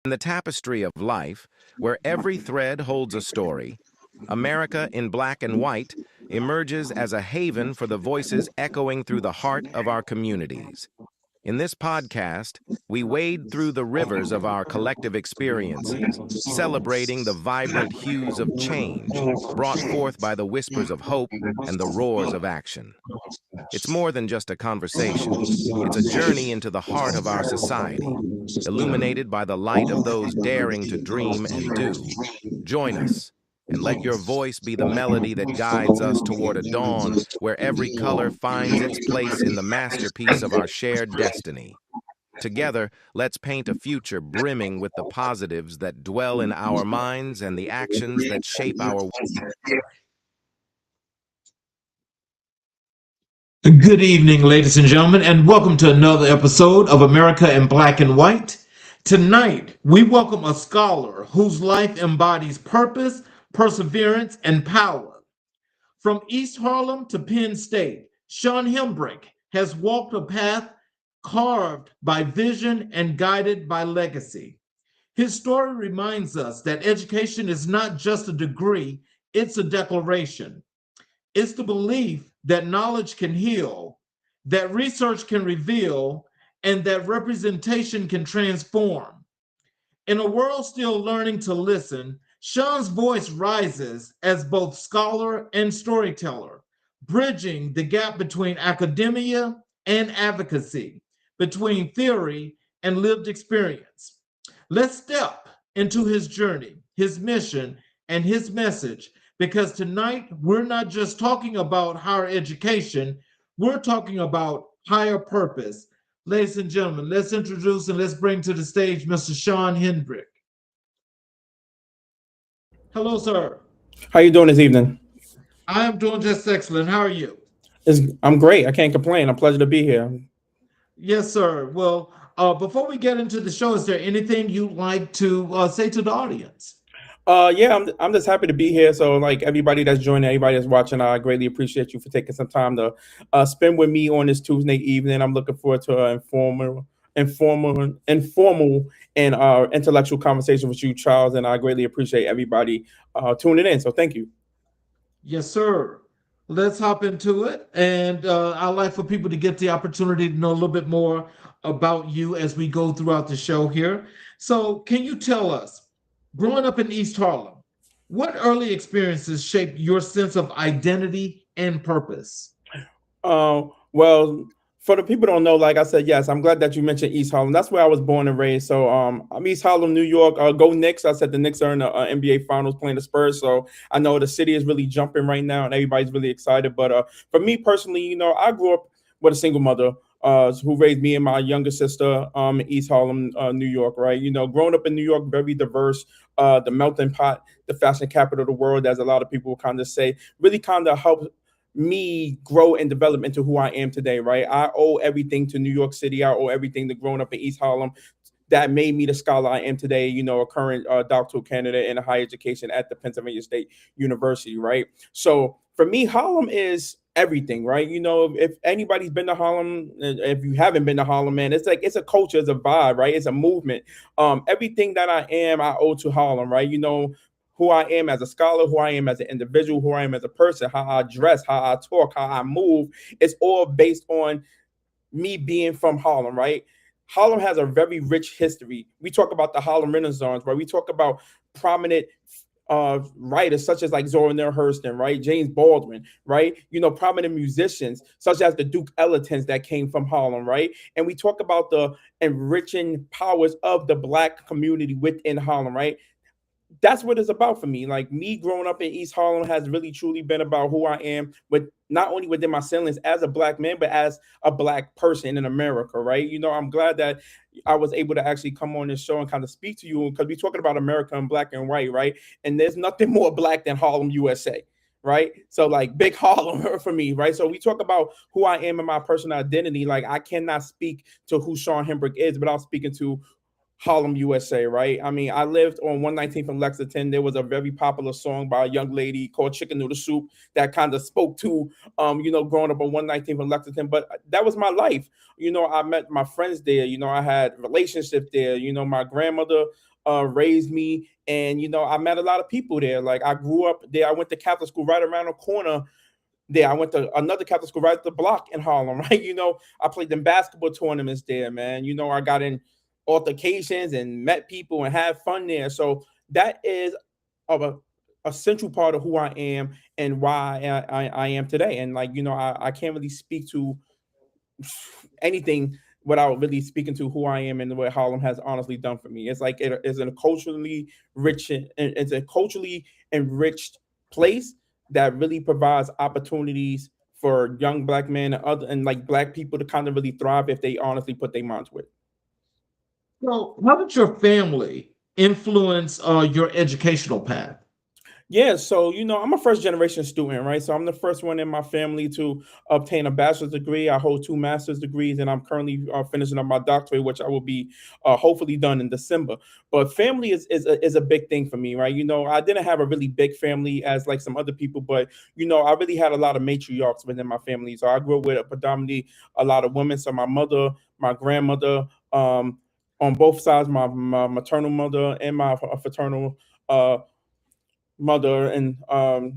In the tapestry of life, where every thread holds a story, America in Black and White emerges as a haven for the voices echoing through the heart of our communities. In this podcast, we wade through the rivers of our collective experiences, celebrating the vibrant hues of change brought forth by the whispers of hope and the roars of action. It's more than just a conversation. It's a journey into the heart of our society, illuminated by the light of those daring to dream and do. Join us, and let your voice be the melody that guides us toward a dawn where every color finds its place in the masterpiece of our shared destiny. Together, let's paint a future brimming with the positives that dwell in our minds and the actions that shape our. Good evening, ladies and gentlemen, and welcome to another episode of America in Black and White. Tonight, we welcome a scholar whose life embodies purpose, perseverance, and power. From East Harlem to Penn State, Sean Hembrick has walked a path carved by vision and guided by legacy. His story reminds us that education is not just a degree, it's a declaration. It's the belief that knowledge can heal, that research can reveal, and that representation can transform. In a world still learning to listen, Sean's voice rises as both scholar and storyteller, bridging the gap between academia and advocacy, between theory and lived experience. Let's step into his journey, his mission, and his message, because tonight we're not just talking about higher education, we're talking about higher purpose. Ladies and gentlemen, let's introduce and let's bring to the stage Mr. Sean Hembrick. Hello, sir. How you doing this evening? I am doing just excellent. How are you? I'm great. I can't complain. A pleasure to be here. Yes, sir. Well, before we get into the show, is there anything you'd like to say to the audience? Yeah, I'm just happy to be here. So, like everybody that's joining, everybody that's watching, I greatly appreciate you for taking some time to spend with me on this Tuesday evening. I'm looking forward to an informal, and intellectual conversation with you, Charles. And I greatly appreciate everybody tuning in. So, thank you. Yes, sir. Let's hop into it. And I'd like for people to get the opportunity to know a little bit more about you as we go throughout the show here. So, can you tell us, growing up in East Harlem, what early experiences shaped your sense of identity and purpose? Well, for the people who don't know, like I said, yes, I'm glad that you mentioned East Harlem. That's where I was born and raised. So I'm East Harlem, New York. Go Knicks. I said the Knicks are in the NBA Finals playing the Spurs. So I know the city is really jumping right now and everybody's really excited. But for me personally, I grew up with a single mother who raised me and my younger sister in East Harlem, New York, right? Growing up in New York, very diverse, the melting pot, the fashion capital of the world, as a lot of people kind of say, really kind of helped me grow and develop into who I am today, right? I owe everything to New York City. I owe everything to growing up in East Harlem that made me the scholar I am today, a current doctoral candidate in higher education at the Pennsylvania State University, right? So for me, Harlem is everything, right? If anybody's been to Harlem, if you haven't been to Harlem, man, it's a culture, it's a vibe, right? It's a movement. Everything that I am, I owe to Harlem, right? Who I am as a scholar, who I am as an individual, who I am as a person, how I dress, how I talk, how I move. It's all based on me being from Harlem, right? Harlem has a very rich history. We talk about the Harlem Renaissance, right? We talk about prominent writers such as like Zora Neale Hurston, right? James Baldwin, right? Prominent musicians such as the Duke Ellingtons that came from Harlem, right? And we talk about the enriching powers of the Black community within Harlem, right? That's what it's about for me. Like me growing up in East Harlem has really truly been about who I am, with not only within my feelings as a Black man, but as a Black person in America, right? I'm glad that I was able to actually come on this show and kind of speak to you, because we're talking about America in Black and white, right? And there's nothing more Black than Harlem, USA, right? So like big Harlem for me, right? So we talk about who I am and my personal identity. Like I cannot speak to who Sean Hembrick is without speaking to Harlem, USA, right? I mean, I lived on 119th and Lexington. There was a very popular song by a young lady called Chicken Noodle Soup that kind of spoke to, growing up on 119th and Lexington. But that was my life. I met my friends there. I had relationships there. My grandmother raised me. And I met a lot of people there. Like, I grew up there. I went to Catholic school right around the corner there. I went to another Catholic school right at the block in Harlem, right? I played in basketball tournaments there, man. I got in altercations and met people and had fun there. So that is a central part of who I am and why I am today. And like, I can't really speak to anything without really speaking to who I am and what Harlem has honestly done for me. It's like it is a culturally rich, it's a culturally enriched place that really provides opportunities for young black men and other and like black people to kind of really thrive if they honestly put their minds with it. So, how did your family influence your educational path? Yeah, so I'm a first generation student, right? So I'm the first one in my family to obtain a bachelor's degree. I hold two master's degrees, and I'm currently finishing up my doctorate, which I will be hopefully done in December. But family is a big thing for me, right? I didn't have a really big family as like some other people, but I really had a lot of matriarchs within my family. So I grew up with predominantly a lot of women. So my mother, my grandmother, on both sides, my maternal mother and my fraternal mother and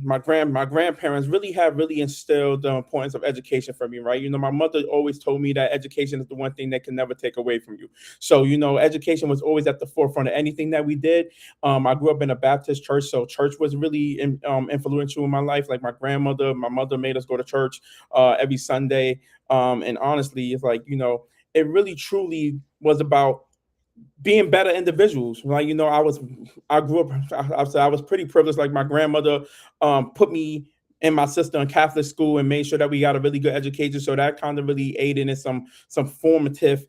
my grandparents really have really instilled the importance of education for me, right? My mother always told me that education is the one thing that can never take away from you. So education was always at the forefront of anything that we did. I grew up in a Baptist church, so church was really influential in my life. Like my mother made us go to church every Sunday, and honestly, it's like it really truly was about being better individuals. Like, I grew up, I was pretty privileged. Like, my grandmother put me and my sister in Catholic school and made sure that we got a really good education. So that kind of really aided in some formative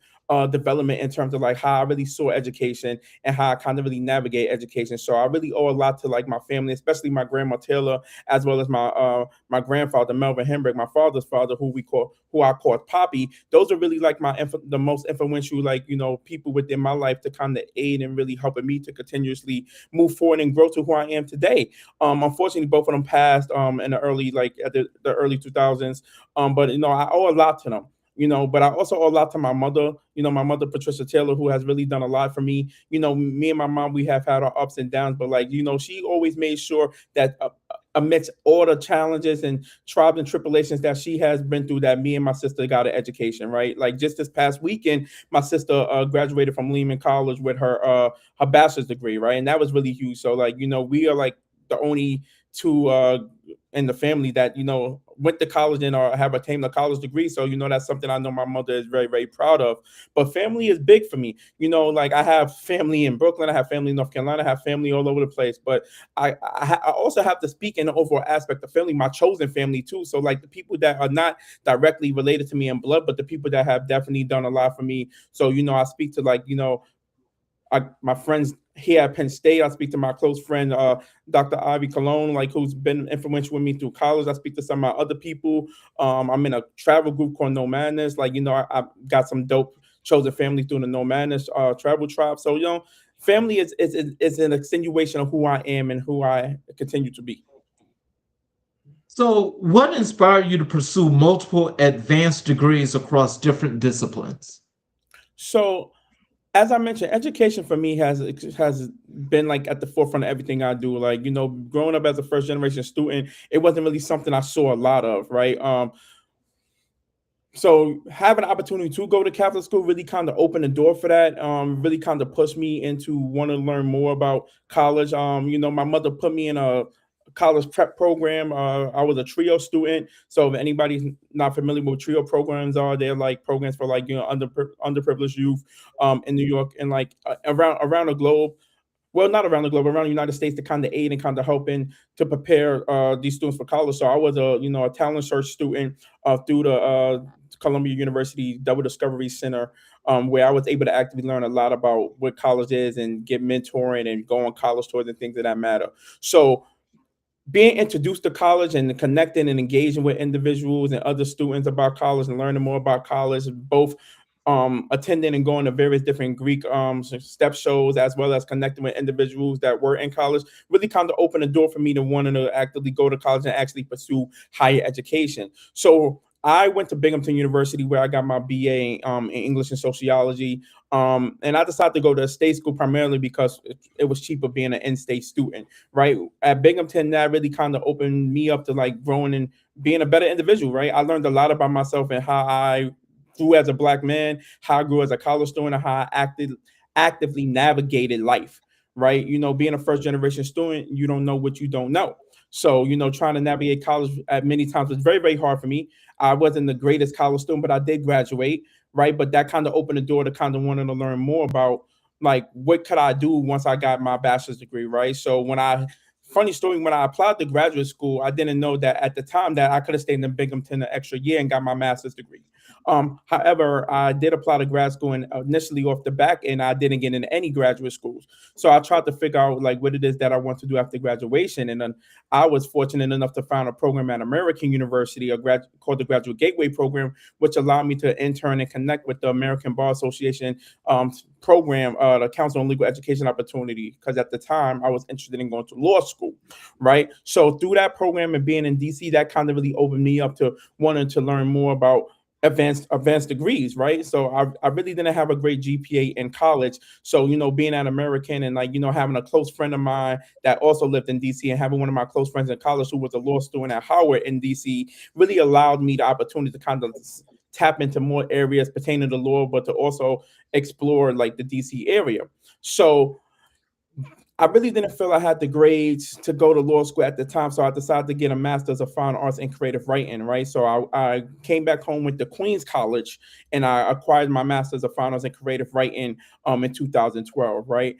development in terms of like how I really saw education and how I kind of really navigate education. So I really owe a lot to like my family, especially my grandma Taylor, as well as my grandfather Melvin Hembrick, my father's father, who I called Poppy. Those are really like the most influential people within my life to kind of aid and really helping me to continuously move forward and grow to who I am today. Unfortunately, both of them passed in the early at the early 2000s. But I owe a lot to them. But I also owe a lot to my mother, my mother, Patricia Taylor, who has really done a lot for me. Me and my mom, we have had our ups and downs, but like, she always made sure that amidst all the challenges and trials and tribulations that she has been through, that me and my sister got an education, right? Like just this past weekend, my sister graduated from Lehman College with her bachelor's degree, right? And that was really huge. So like, we are like the only two in the family that went to college and have attained a college degree. So that's something I know my mother is very, very proud of. But family is big for me. Like I have family in Brooklyn, I have family in North Carolina, I have family all over the place. But I also have to speak in the overall aspect of family, my chosen family too. So like the people that are not directly related to me in blood, but the people that have definitely done a lot for me. So I speak to like my friends here at Penn State. I speak to my close friend, Dr. Ivy Cologne, like who's been influential with me through college. I speak to some of my other people. I'm in a travel group called No Madness. Like, I got some dope chosen family through the No Madness travel tribe. So, family is an extenuation of who I am and who I continue to be. So, what inspired you to pursue multiple advanced degrees across different disciplines? So, as I mentioned, education for me has been like at the forefront of everything I do. Like, growing up as a first generation student, it wasn't really something I saw a lot of, right? So having an opportunity to go to Catholic school really kind of opened the door for that. Really kind of pushed me into want to learn more about college. My mother put me in a college prep program. I was a TRIO student. So if anybody's not familiar with what TRIO programs are, they're like programs for like underprivileged youth in New York and like around the globe. Well, not around the globe, around the United States, to kind of aid and kind of helping to prepare these students for college. So I was a talent search student through the Columbia University Double Discovery Center, where I was able to actively learn a lot about what college is and get mentoring and go on college tours and things of that matter. So being introduced to college and connecting and engaging with individuals and other students about college and learning more about college, both attending and going to various different Greek step shows, as well as connecting with individuals that were in college, really kind of opened the door for me to wanting to actively go to college and actually pursue higher education. So I went to Binghamton University where I got my BA in English and sociology. And I decided to go to a state school primarily because it was cheaper being an in-state student, right? At Binghamton, that really kind of opened me up to like growing and being a better individual, right? I learned a lot about myself and how I grew as a Black man, how I grew as a college student, and how I actively navigated life, right? Being a first generation student, you don't know what you don't know. So, trying to navigate college at many times was very, very hard for me. I wasn't the greatest college student, but I did graduate, right? But that kind of opened the door to kind of wanting to learn more about like what could I do once I got my bachelor's degree, right? So funny story, when I applied to graduate school, I didn't know that at the time that I could have stayed in Binghamton an extra year and got my master's degree. However, I did apply to grad school, and initially off the back end, I didn't get into any graduate schools. So I tried to figure out like what it is that I want to do after graduation. And then I was fortunate enough to find a program at American University, called the Graduate Gateway Program, which allowed me to intern and connect with the American Bar Association program, the Council on Legal Education Opportunity, because at the time I was interested in going to law school, right? So through that program and being in DC, that kind of really opened me up to wanting to learn more about advanced degrees, right? So I really didn't have a great GPA in college. So, being an American and like, having a close friend of mine that also lived in DC and having one of my close friends in college who was a law student at Howard in DC really allowed me the opportunity to kind of tap into more areas pertaining to law, but to also explore like the DC area. So I really didn't feel I had the grades to go to law school at the time, so I decided to get a master's of fine arts in creative writing, right? So I came back home with the Queens College, and I acquired my master's of fine arts in creative writing in 2012, right?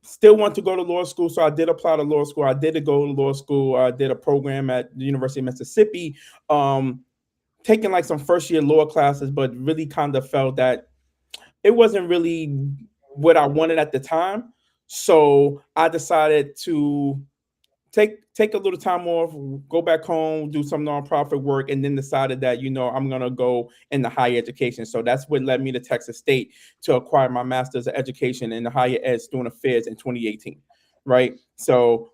Still want to go to law school, so I did apply to law school. I did go to law school. I did a program at the University of Mississippi, taking like some first year law classes, but really kind of felt that it wasn't really what I wanted at the time. So I decided to take a little time off, go back home, do some nonprofit work, and then decided that I'm gonna go into higher education. So that's what led me to Texas State to acquire my master's of education in the higher ed student affairs in 2018. Right. So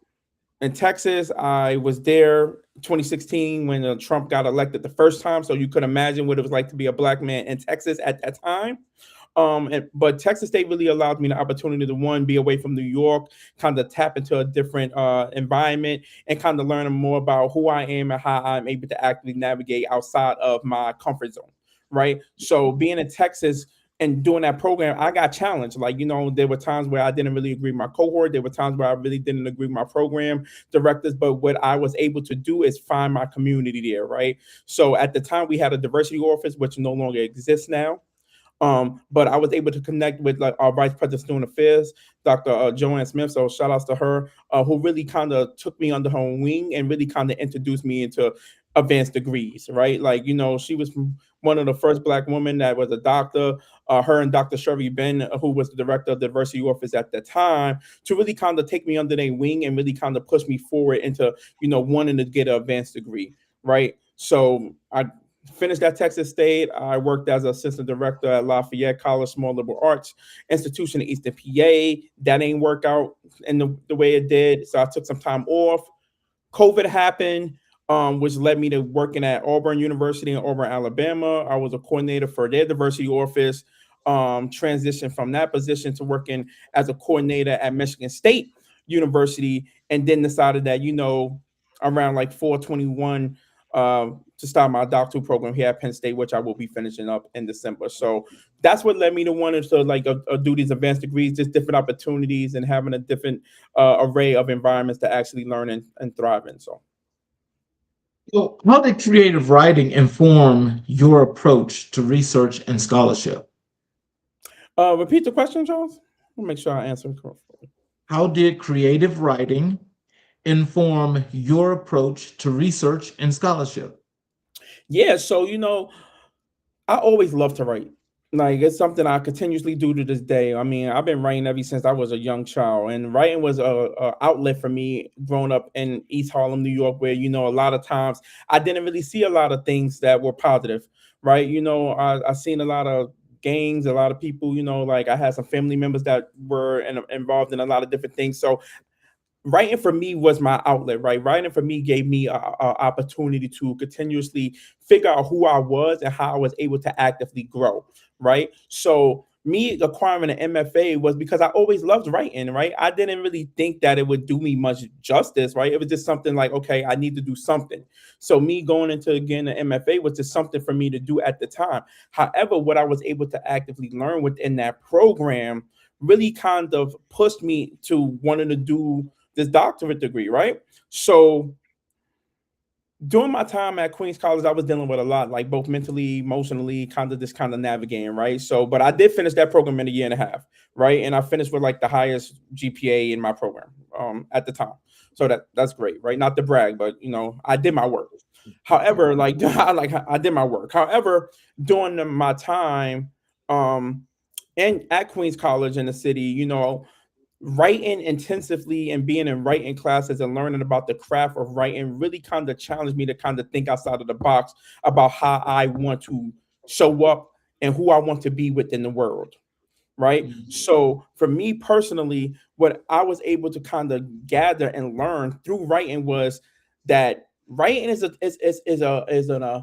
in Texas, I was there 2016 when Trump got elected the first time. So you could imagine what it was like to be a Black man in Texas at that time. But Texas State really allowed me the opportunity to, one, be away from New York, kind of tap into a different environment and kind of learn more about who I am and how I'm able to actively navigate outside of my comfort zone, right? So being in Texas and doing that program, I got challenged. Like, there were times where I didn't really agree with my cohort. There were times where I really didn't agree with my program directors. But what I was able to do is find my community there, right? So at the time, we had a diversity office, which no longer exists now. But I was able to connect with like our vice president of student affairs, Dr. Joanne Smith. So shout outs to her, who really kind of took me under her wing and really kind of introduced me into advanced degrees, right? Like, she was one of the first Black women that was a doctor, her and Dr. Sherry Ben, who was the director of the diversity office at the time, to really kind of take me under their wing and really kind of push me forward into, wanting to get an advanced degree, right? So I finished at Texas State. I worked as assistant director at Lafayette College Small Liberal Arts Institution in Eastern PA. That ain't work out in the way it did. So I took some time off. COVID happened, which led me to working at Auburn University in Auburn, Alabama. I was a coordinator for their diversity office, transitioned from that position to working as a coordinator at Michigan State University, and then decided that, around like 421, to start my doctoral program here at Penn State, which I will be finishing up in December. So that's what led me to wanting to do these advanced degrees, just different opportunities and having a different array of environments to actually learn and thrive in. So. Well, how did creative writing inform your approach to research and scholarship? Repeat the question, Charles. I'll make sure I answer it correctly. How did creative writing inform your approach to research and scholarship? Yeah, so I always love to write. Like, it's something I continuously do to this day. I mean, I've been writing ever since I was a young child, and writing was a outlet for me growing up in East Harlem, New York, where a lot of times I didn't really see a lot of things that were positive, right? I seen a lot of gangs, a lot of people. Like I had some family members that were involved in a lot of different things. So writing for me was my outlet, right? Writing for me gave me a opportunity to continuously figure out who I was and how I was able to actively grow, right? So me acquiring an MFA was because I always loved writing, right? I didn't really think that it would do me much justice, right? It was just something like, okay, I need to do something. So me going into again an MFA was just something for me to do at the time. However, what I was able to actively learn within that program really kind of pushed me to wanting to do this doctorate degree, right? So during my time at Queens College, I was dealing with a lot, like both mentally, emotionally, kind of just kind of navigating, right? So, but I did finish that program in a year and a half, right? And I finished with like the highest GPA in my program at the time. So that's great, right? Not to brag, but I did my work. However, I did my work. However, during my time and at Queens College in the city, writing intensively and being in writing classes and learning about the craft of writing really kind of challenged me to kind of think outside of the box about how I want to show up and who I want to be within the world. Right. So for me personally, what I was able to kind of gather and learn through writing was that writing is an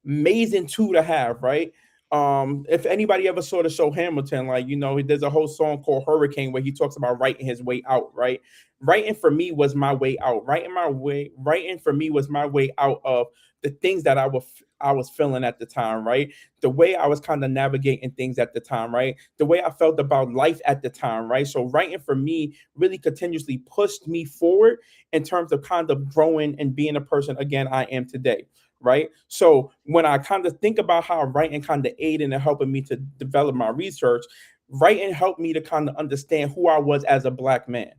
amazing tool to have, right? If anybody ever saw the show Hamilton, like there's a whole song called Hurricane where he talks about writing his way out, right? Writing for me was my way out. Writing for me was my way out of the things that I was feeling at the time, right? The way I was kind of navigating things at the time, right? The way I felt about life at the time, right? So writing for me really continuously pushed me forward in terms of kind of growing and being a person again I am today, right? So when I kind of think about how writing kind of aided and helping me to develop my research, writing helped me to kind of understand who I was as a Black man,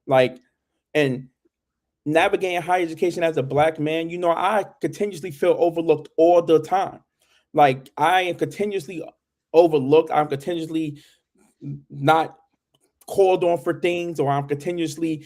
like, and navigating higher education as a Black man, I continuously feel overlooked all the time. Like I am continuously overlooked. I'm continuously not called on for things, or I'm continuously,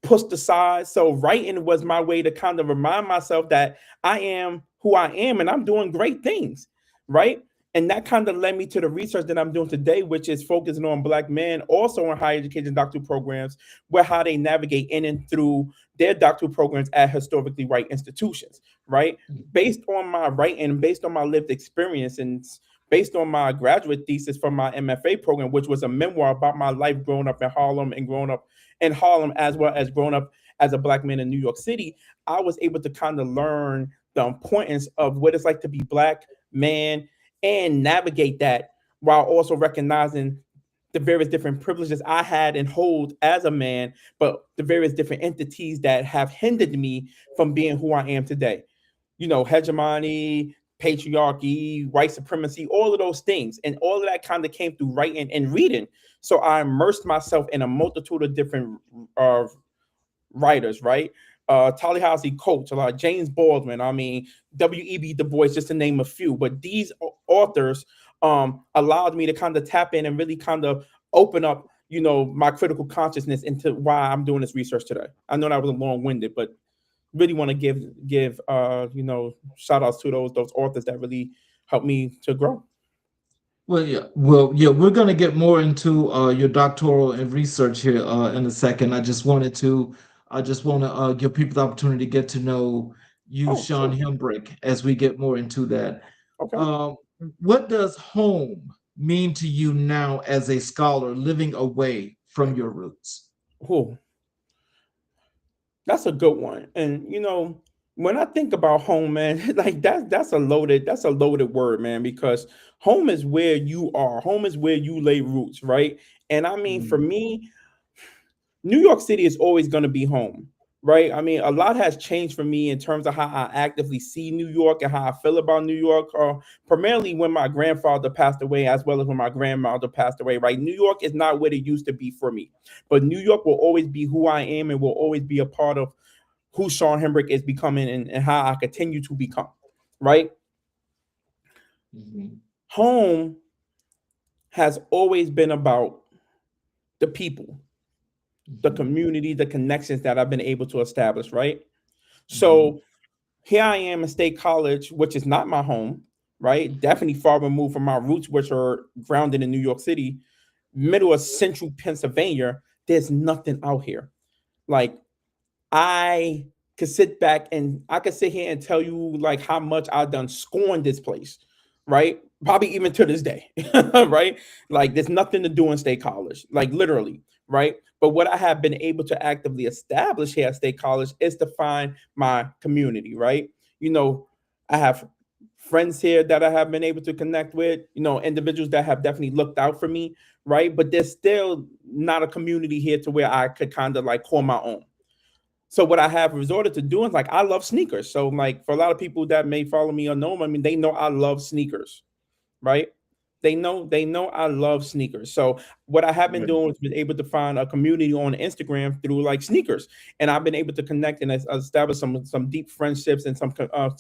pushed aside. So writing was my way to kind of remind myself that I am who I am and I'm doing great things, right? And that kind of led me to the research that I'm doing today, which is focusing on Black men, also in higher education doctoral programs, where how they navigate in and through their doctoral programs at historically white institutions, right? Based on my writing, based on my lived experience, and based on my graduate thesis from my MFA program, which was a memoir about my life growing up in Harlem and growing up in Harlem, as well as growing up as a Black man in New York City, I was able to kind of learn the importance of what it's like to be Black man and navigate that while also recognizing the various different privileges I had and hold as a man, but the various different entities that have hindered me from being who I am today. Hegemony, patriarchy, white supremacy, all of those things. And all of that kind of came through writing and reading. So I immersed myself in a multitude of different writers, right? Ta-Nehisi Coates, James Baldwin, W.E.B. Du Bois, just to name a few. But these authors allowed me to kind of tap in and really kind of open up, my critical consciousness into why I'm doing this research today. I know that was long-winded, but really want to give shout outs to those authors that really helped me to grow. Well, we're going to get more into your doctoral and research here in a second. I just want to give people the opportunity to get to know you, Sean Hembrick, as we get more into that. Okay. What does home mean to you now as a scholar living away from your roots? Oh, that's a good one. And when I think about home, man, like that's a loaded word, man, because home is where you are. Home is where you lay roots, right? And for me, New York City is always going to be home, right? A lot has changed for me in terms of how I actively see New York and how I feel about New York. Primarily when my grandfather passed away, as well as when my grandmother passed away, right? New York is not what it used to be for me, but New York will always be who I am and will always be a part of who Sean Hembrick is becoming and how I continue to become, right? Home has always been about the people, the community, the connections that I've been able to establish, right? So here I am in State College, which is not my home, right? Definitely far removed from my roots, which are grounded in New York City, middle of central Pennsylvania. There's nothing out here. Like I could sit back and I could sit here and tell you like how much I've done scorn this place, right? Probably even to this day, right? Like there's nothing to do in State College, like literally, right? But what I have been able to actively establish here at State College is to find my community, right? You know, I have friends here that I have been able to connect with, you know, individuals that have definitely looked out for me, right? But there's still not a community here to where I could kind of like call my own. So what I have resorted to doing is like I love sneakers. So like for a lot of people that may follow me or know, I mean, they know I love sneakers, right? They know I love sneakers. So what I have been Right. doing is been able to find a community on Instagram through like sneakers, and I've been able to connect and establish some deep friendships and some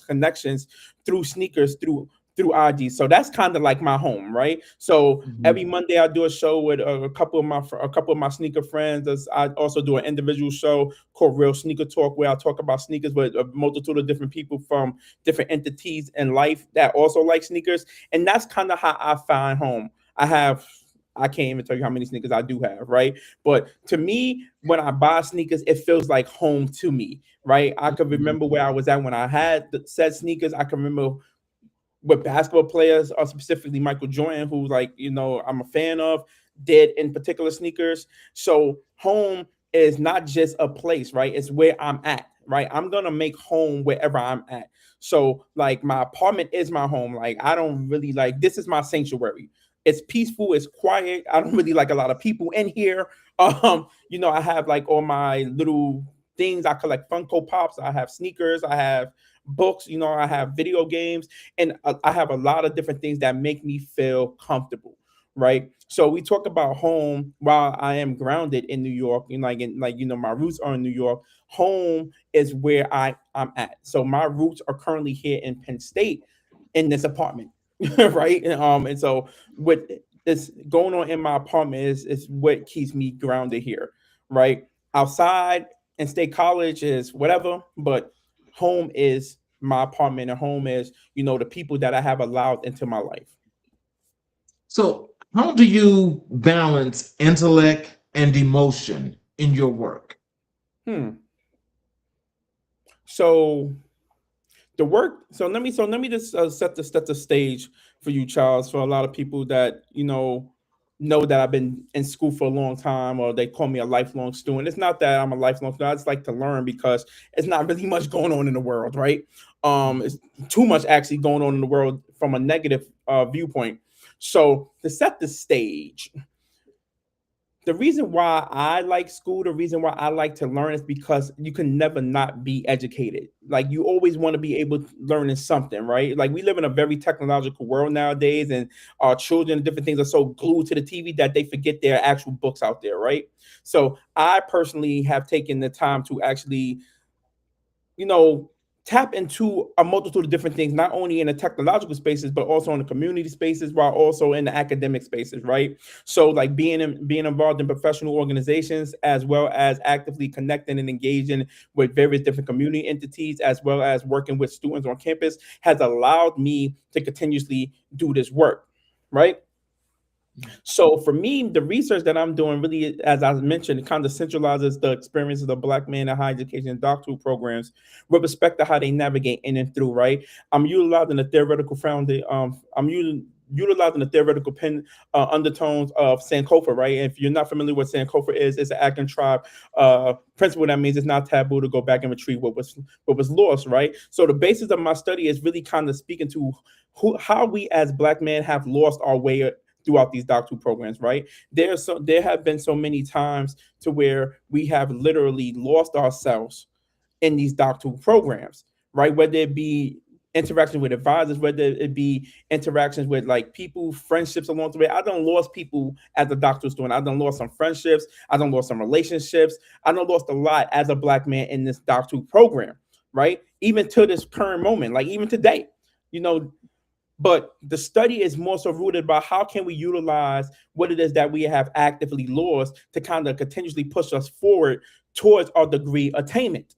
connections through sneakers through IG. So that's kind of like my home, right? So every Mhm. Monday I do a show with a couple of my sneaker friends. I also do an individual show called Real Sneaker Talk, where I talk about sneakers with a multitude of different people from different entities in life that also like sneakers, and that's kind of how I find home. I can't even tell you how many sneakers I do have, right? But to me, when I buy sneakers, it feels like home to me, right? I could Mhm. remember where I was at when I had the said sneakers. I can remember what basketball players, or specifically Michael Jordan, who like I'm a fan of, did in particular sneakers. So home is not just a place, right? It's where I'm at, right? I'm gonna make home wherever I'm at. So like my apartment is my home. Like I don't really like this is my sanctuary. It's peaceful, it's quiet. I don't really like a lot of people in here. I have like all my little things. I collect Funko Pops, I have sneakers, I have books, I have video games, and I have a lot of different things that make me feel comfortable, right? So we talk about home while I am grounded in New York, and my roots are in New York. Home is where I'm at. So my roots are currently here in Penn State in this apartment, right? And so what is going on in my apartment is what keeps me grounded here, right? Outside and State College is whatever, but home is my apartment, and home is the people that I have allowed into my life. So, how do you balance intellect and emotion in your work? Hmm. So the work. So let me just set the stage for you, Charles. For a lot of people that know that I've been in school for a long time, or they call me a lifelong student. It's not that I'm a lifelong student. I just like to learn because it's not really much going on in the world, right? It's too much actually going on in the world from a negative viewpoint. So to set the stage, the reason why I like school, the reason why I like to learn is because you can never not be educated. Like you always want to be able to learn something, right? Like we live in a very technological world nowadays, and our children and different things are so glued to the TV that they forget there are actual books out there, right? So I personally have taken the time to actually you know, tap into a multitude of different things, not only in the technological spaces, but also in the community spaces, while also in the academic spaces, right? So, like being involved in professional organizations, as well as actively connecting and engaging with various different community entities, as well as working with students on campus, has allowed me to continuously do this work, right? So for me, the research that I'm doing really, as I mentioned, it kind of centralizes the experiences of Black men in higher education and doctoral programs with respect to how they navigate in and through, right? I'm utilizing the theoretical founding, utilizing the theoretical undertones of Sankofa, right? If you're not familiar with what Sankofa is, it's an African tribe principle that means it's not taboo to go back and retrieve what was lost, right? So the basis of my study is really kind of speaking to how we as Black men have lost our way throughout these doctoral programs, right? There have been so many times to where we have literally lost ourselves in these doctoral programs, right? Whether it be interactions with advisors, whether it be interactions with like people, friendships along the way. I done lost people as a doctoral student. I done lost some friendships. I done lost some relationships. I done lost a lot as a Black man in this doctoral program, right? Even to this current moment, like even today, you know, but the study is more so rooted by how can we utilize what it is that we have actively lost to kind of continuously push us forward towards our degree attainment.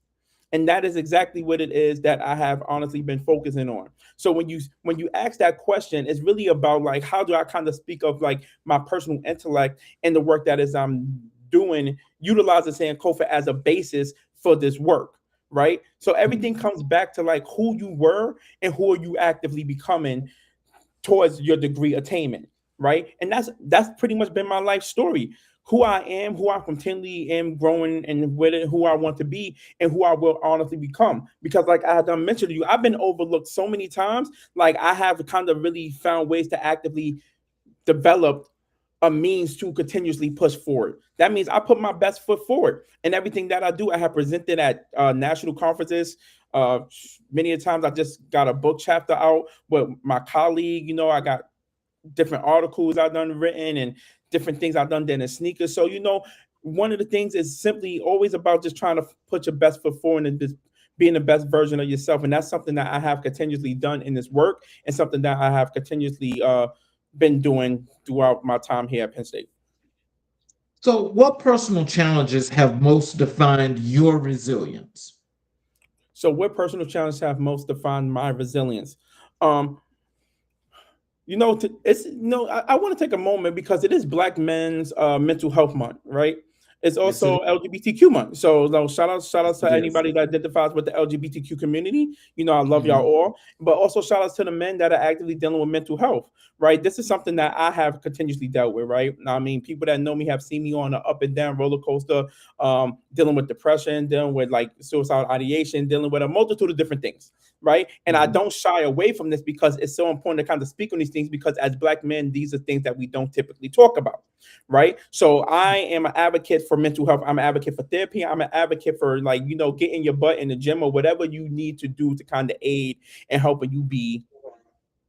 And that is exactly what it is that I have honestly been focusing on. So when you ask that question, it's really about like how do I kind of speak of like my personal intellect and the work that is I'm doing utilizing Sankofa as a basis for this work, right? So everything comes back to like who you were and who are you actively becoming towards your degree attainment, right? And that's pretty much been my life story. Who I am, who I continually am growing, and who I want to be, and who I will honestly become. Because, like I had mentioned to you, I've been overlooked so many times. Like I have kind of really found ways to actively develop a means to continuously push forward. That means I put my best foot forward, and everything that I do, I have presented at national conferences. Many of times, I just got a book chapter out with my colleague. You know, I got different articles I've done written and different things I've done in sneakers. So, you know, one of the things is simply always about just trying to put your best foot forward and just being the best version of yourself. And that's something that I have continuously done in this work, and something that I have continuously been doing throughout my time here at Penn State. So, what personal challenges have most defined your resilience? So, what personal challenges have most defined my resilience? You know, I want to take a moment because it is Black Men's Mental Health Month, right? It's also LGBTQ month. So shout out to anybody that identifies with the LGBTQ community. You know, I love y'all all. But also shout out to the men that are actively dealing with mental health, right? This is something that I have continuously dealt with, right? I mean, people that know me have seen me on an up and down roller coaster, dealing with depression, dealing with like suicidal ideation, dealing with a multitude of different things, right? And I don't shy away from this because it's so important to kind of speak on these things, because as Black men, these are things that we don't typically talk about, right? So I am an advocate for mental health. I'm an advocate for therapy. I'm an advocate for, like, you know, getting your butt in the gym or whatever you need to do to kind of aid and helping you be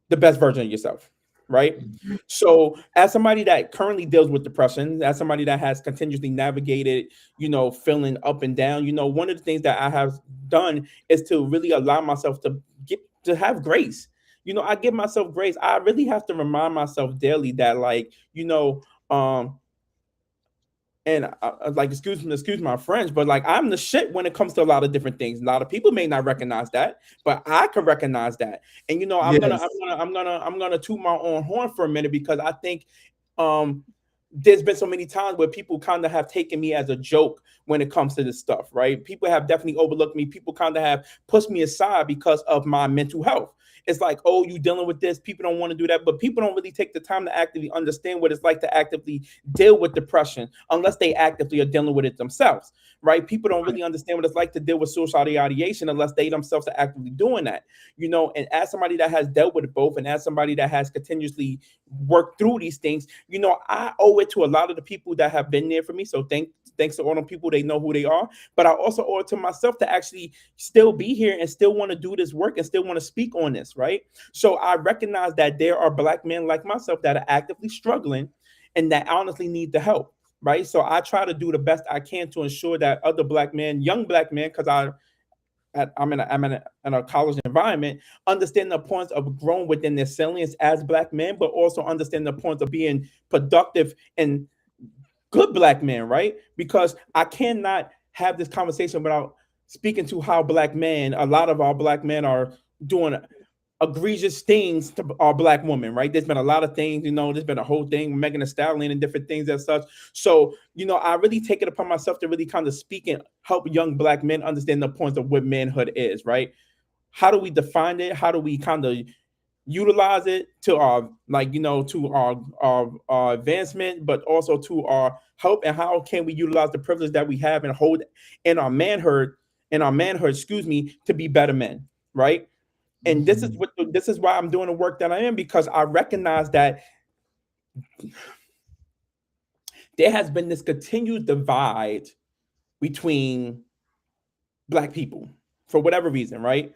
the best version of yourself, right? So as somebody that currently deals with depression, as somebody that has continuously navigated, you know, feeling up and down, you know, one of the things that I have done is to really allow myself to have grace. You know, I give myself grace. I really have to remind myself daily that, like, you know, and like, excuse my French, but like, I'm the shit when it comes to a lot of different things. A lot of people may not recognize that, but I can recognize that. And you know, I'm gonna toot my own horn for a minute, because I think there's been so many times where people kind of have taken me as a joke when it comes to this stuff, right? People have definitely overlooked me. People kind of have pushed me aside because of my mental health. It's like, oh, you dealing with this. People don't want to do that. But people don't really take the time to actively understand what it's like to actively deal with depression unless they actively are dealing with it themselves, right? People don't really understand what it's like to deal with suicidal ideation unless they themselves are actively doing that, you know. And as somebody that has dealt with it both, and as somebody that has continuously worked through these things, you know, I owe it to a lot of the people that have been there for me. So thanks to all the people, they know who they are. But I also owe it to myself to actually still be here and still want to do this work and still want to speak on this, right? So I recognize that there are Black men like myself that are actively struggling and that honestly need the help, right? So I try to do the best I can to ensure that other Black men, young Black men, because I'm in a college environment, understand the points of growing within their salience as Black men, but also understand the points of being productive and good Black men, right? Because I cannot have this conversation without speaking to how Black men, a lot of our Black men, are doing egregious things to our Black women, right? There's been a lot of things, you know, there's been a whole thing, Megan Thee Stallion and different things as such. So, you know, I really take it upon myself to really kind of speak and help young Black men understand the points of what manhood is, right? How do we define it? How do we kind of utilize it to our, like, you know, to our advancement, but also to our help? And how can we utilize the privilege that we have and hold in our manhood, excuse me, to be better men, right? And this is why I'm doing the work that I am, because I recognize that there has been this continued divide between Black people for whatever reason, right?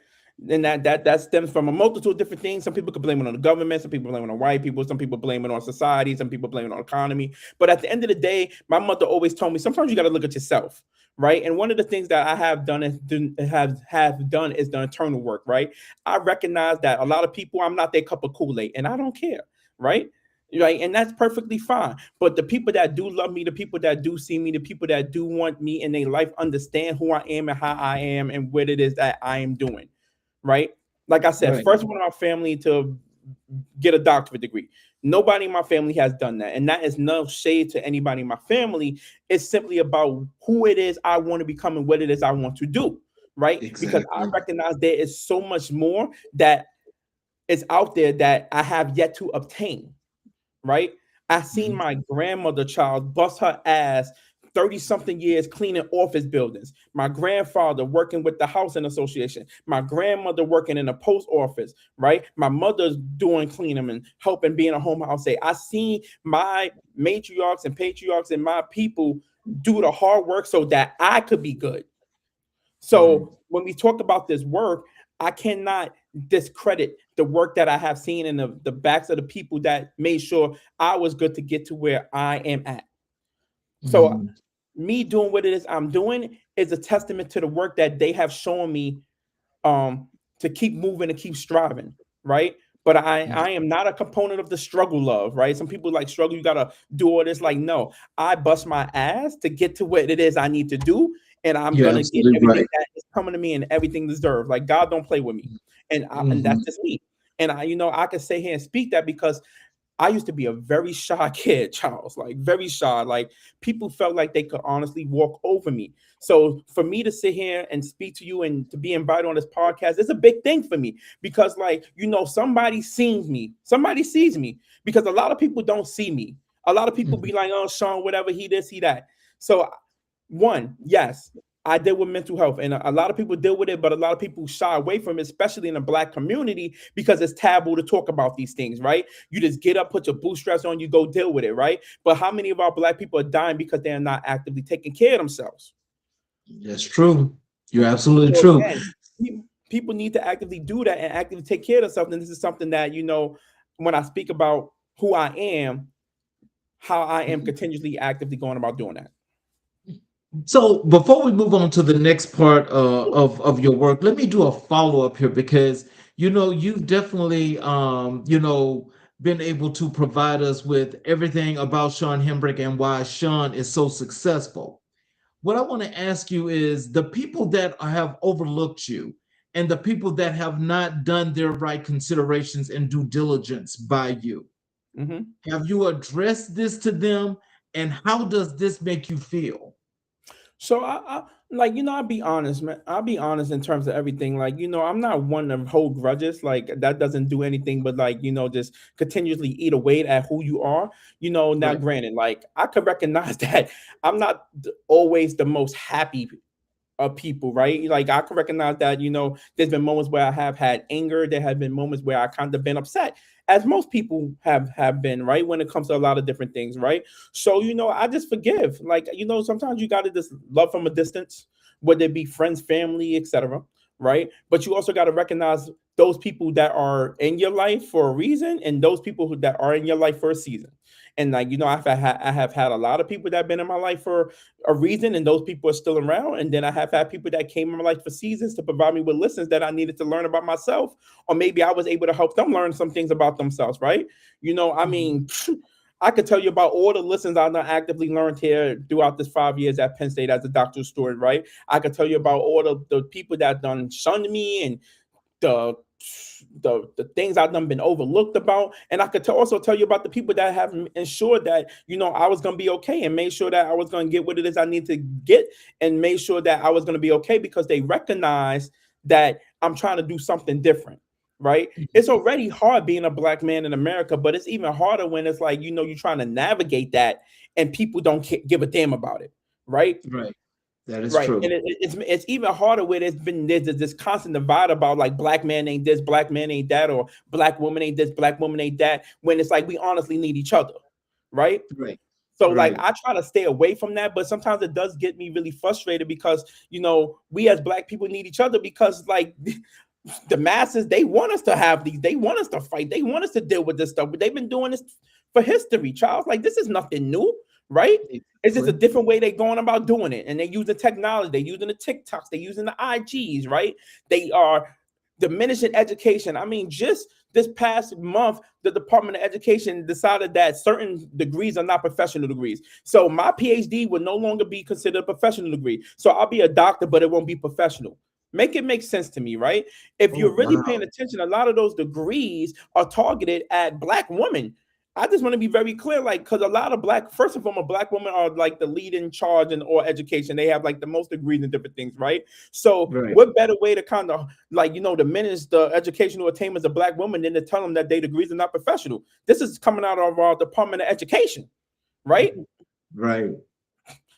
And that stems from a multitude of different things. Some people could blame it on the government, some people blame it on white people, some people blame it on society, some people blame it on economy. But at the end of the day, my mother always told me sometimes you got to look at yourself, right? And one of the things that I have done is the internal work, right? I recognize that a lot of people, I'm not their cup of Kool-Aid, and I don't care, right? Right, and that's perfectly fine. But the people that do love me, the people that do see me, the people that do want me in their life, understand who I am and how I am and what it is that I am doing, right? Like I said, first one of my family to get a doctorate degree. Nobody in my family has done that. And that is no shade to anybody in my family. It's simply about who it is I want to become and what it is I want to do, right? Exactly. Because I recognize there is so much more that is out there that I have yet to obtain, right? I seen my grandmother child bust her ass 30 something years cleaning office buildings. My grandfather working with the housing association. My grandmother working in the post office, right? My mother's doing cleaning and helping being a home house aide. I seen my matriarchs and patriarchs and my people do the hard work so that I could be good. So when we talk about this work, I cannot discredit the work that I have seen in the backs of the people that made sure I was good to get to where I am at. So me doing what it is I'm doing is a testament to the work that they have shown me to keep moving and keep striving, right? But I am not a component of the struggle love, right? Some people like struggle, you gotta do all this. Like, no, I bust my ass to get to what it is I need to do. And I'm gonna get everything that is coming to me and everything deserved. Like God don't play with me. And that's just me. And I can sit here and speak that because I used to be a very shy kid, Charles, like very shy. Like people felt like they could honestly walk over me. So for me to sit here and speak to you and to be invited on this podcast is a big thing for me because somebody sees me because a lot of people don't see me. A lot of people be like, oh, Sean, whatever, he this, he that. So one, yes, I deal with mental health and a lot of people deal with it, but a lot of people shy away from it, especially in the Black community, because it's taboo to talk about these things, right? You just get up, put your bootstraps on, you go deal with it, right? But how many of our Black people are dying because they're not actively taking care of themselves? That's true. You're absolutely true. Again, people need to actively do that and actively take care of themselves. And this is something that, when I speak about who I am, how I am continuously actively going about doing that. So before we move on to the next part of your work, let me do a follow-up here because you've definitely been able to provide us with everything about Sean Hembrick and why Sean is so successful. What I want to ask you is the people that have overlooked you and the people that have not done their right considerations and due diligence by you. Have you addressed this to them, and how does this make you feel? So I'll be honest, man. I'll be honest in terms of everything. Like, I'm not one to hold grudges. Like that doesn't do anything but just continuously eat away at who you are. Now Right. granted, like I could recognize that I'm not always the most happy of people, right? Like I can recognize that, there's been moments where I have had anger. There have been moments where I kind of been upset, as most people have been, right? When it comes to a lot of different things, right? So, I just forgive. Like, sometimes you got to just love from a distance, whether it be friends, family, etc. Right? But you also got to recognize those people that are in your life for a reason and those people that are in your life for a season. And I have had a lot of people that have been in my life for a reason, and those people are still around. And then I have had people that came in my life for seasons to provide me with lessons that I needed to learn about myself, or maybe I was able to help them learn some things about themselves, right? I could tell you about all the lessons I've actively learned here throughout this 5 years at Penn State as a doctoral student, right? I could tell you about all the people that done shunned me and the things I've done been overlooked about. And I could also tell you about the people that have ensured that, I was going to be okay and made sure that I was going to get what it is I need to get and made sure that I was going to be okay because they recognize that I'm trying to do something different. Right. It's already hard being a Black man in America, but it's even harder when it's like, you're trying to navigate that and people don't give a damn about it. Right. Right. That is Right. true. And it's even harder where there's this constant divide about like Black man ain't this, Black man ain't that, or Black woman ain't this, Black woman ain't that, when it's like we honestly need each other. Right. Right. So Right. like I try to stay away from that, but sometimes it does get me really frustrated because, we as Black people need each other because like the masses, they want us to have these, they want us to fight, they want us to deal with this stuff, but they've been doing this for history, Charles. Like this is nothing new, right? It's just a different way they're going about doing it. And they're using technology, they're using the TikToks, they're using the IGs, right? They are diminishing education. I mean, just this past month, the Department of Education decided that certain degrees are not professional degrees. So my PhD would no longer be considered a professional degree. So I'll be a doctor, but it won't be professional. Make it make sense to me, right? If you're really paying attention, a lot of those degrees are targeted at Black women. I just want to be very clear, like, because a lot of first of all, Black women are like the lead in charge in or education. They have like the most degrees in different things, right? So, what better way to kind of like, diminish the educational attainments of Black women than to tell them that their degrees are not professional? This is coming out of our Department of Education, right? Right.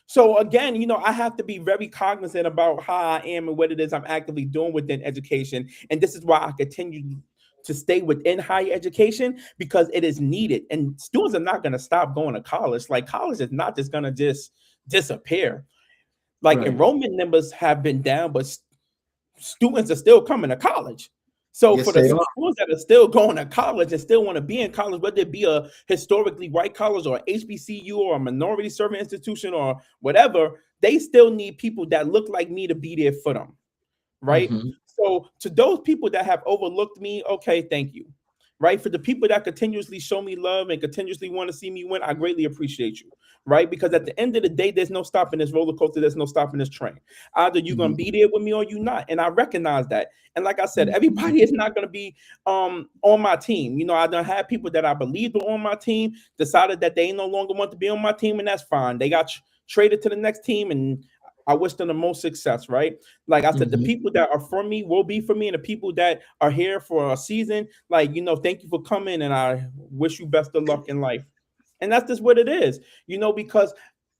So again, I have to be very cognizant about how I am and what it is I'm actively doing within education. And this is why I continue to stay within higher education, because it is needed. And students are not going to stop going to college. Like, college is not just going to just disappear. Like, enrollment numbers have been down, but students are still coming to college. So for the schools that are still going to college and still want to be in college, whether it be a historically white college or HBCU or a minority serving institution or whatever, they still need people that look like me to be there for them, right? So to those people that have overlooked me, okay, thank you, right? For the people that continuously show me love and continuously want to see me win, I greatly appreciate you, right? Because at the end of the day, there's no stopping this roller coaster. There's no stopping this train. Either you're going to be there with me or you're not. And I recognize that. And like I said, everybody is not going to be on my team. I done had people that I believed were on my team, decided that they no longer want to be on my team, and that's fine. They got traded to the next team, and I wish them the most success, right? Like I said, the people that are for me will be for me, and the people that are here for a season, like, thank you for coming, and I wish you best of luck in life. And that's just what it is, because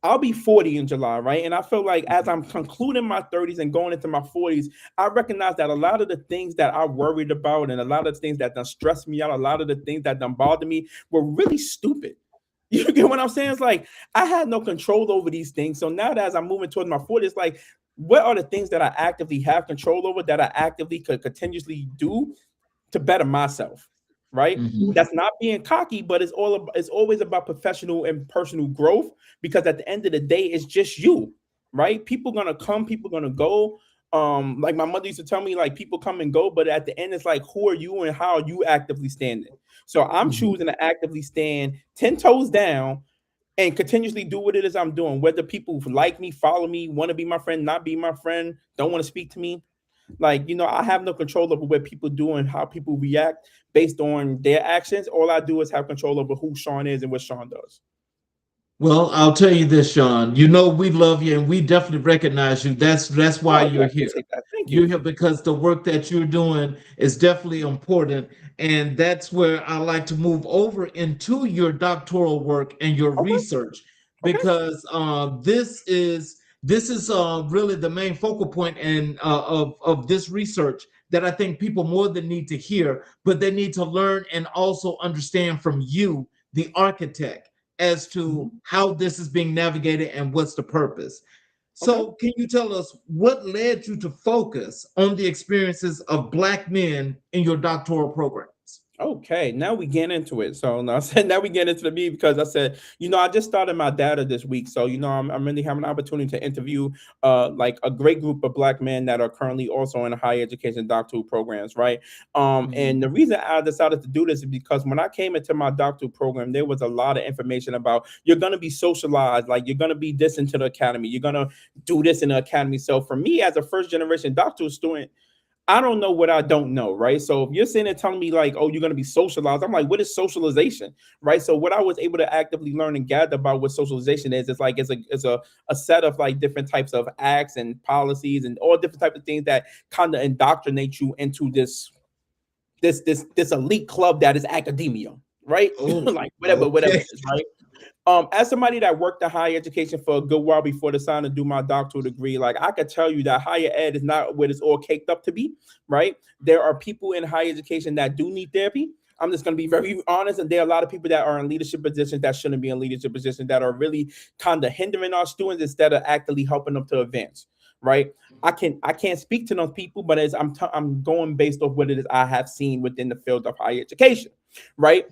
I'll be 40 in July, right? And I feel like as I'm concluding my 30s and going into my 40s, I recognize that a lot of the things that I worried about and a lot of the things that done stressed me out, a lot of the things that done bothered me were really stupid. You get what I'm saying? It's like I had no control over these things. So now that as I'm moving towards my 40s, like, what are the things that I actively have control over, that I actively could continuously do to better myself? Right? That's not being cocky, but it's always about professional and personal growth, because at the end of the day, it's just you, right? People gonna come, people gonna go. Like my mother used to tell me, like, people come and go, but at the end, it's like, who are you and how are you actively standing? So I'm choosing to actively stand 10 toes down and continuously do what it is I'm doing. Whether people like me, follow me, want to be my friend, not be my friend, don't want to speak to me. Like, I have no control over what people do and how people react based on their actions. All I do is have control over who Sean is and what Sean does. Well, I'll tell you this, Sean. We love you and we definitely recognize you. That's why you're here. Thank you. You're here because the work that you're doing is definitely important. And that's where I like to move over into your doctoral work and your research, because this is really the main focal point of this research that I think people more than need to hear, but they need to learn and also understand from you, the architect, as to how this is being navigated and what's the purpose. So can you tell us what led you to focus on the experiences of Black men in your doctoral programs? Okay, now we get into it. So now I said now we get into the meat, because I said, I just started my data this week. So, I'm really having an opportunity to interview like a great group of Black men that are currently also in higher education doctoral programs, right? And the reason I decided to do this is because when I came into my doctoral program, there was a lot of information about you're gonna be socialized, like you're gonna be this into the academy, you're gonna do this in the academy. So for me as a first generation doctoral student, I don't know what I don't know, right? So if you're sitting there telling me like, oh, you're going to be socialized, I'm like, what is socialization, right? So what I was able to actively learn and gather about what socialization is, it's like it's a set of like different types of acts and policies and all different types of things that kind of indoctrinate you into this elite club that is academia, right? Like whatever it is, right? As somebody that worked in higher education for a good while before deciding to do my doctoral degree, like I could tell you that higher ed is not what it's all caked up to be, right? There are people in higher education that do need therapy. I'm just going to be very honest. And there are a lot of people that are in leadership positions that shouldn't be in leadership positions, that are really kind of hindering our students instead of actively helping them to advance, right? I can't speak to those people, but as I'm going based off what it is I have seen within the field of higher education, right?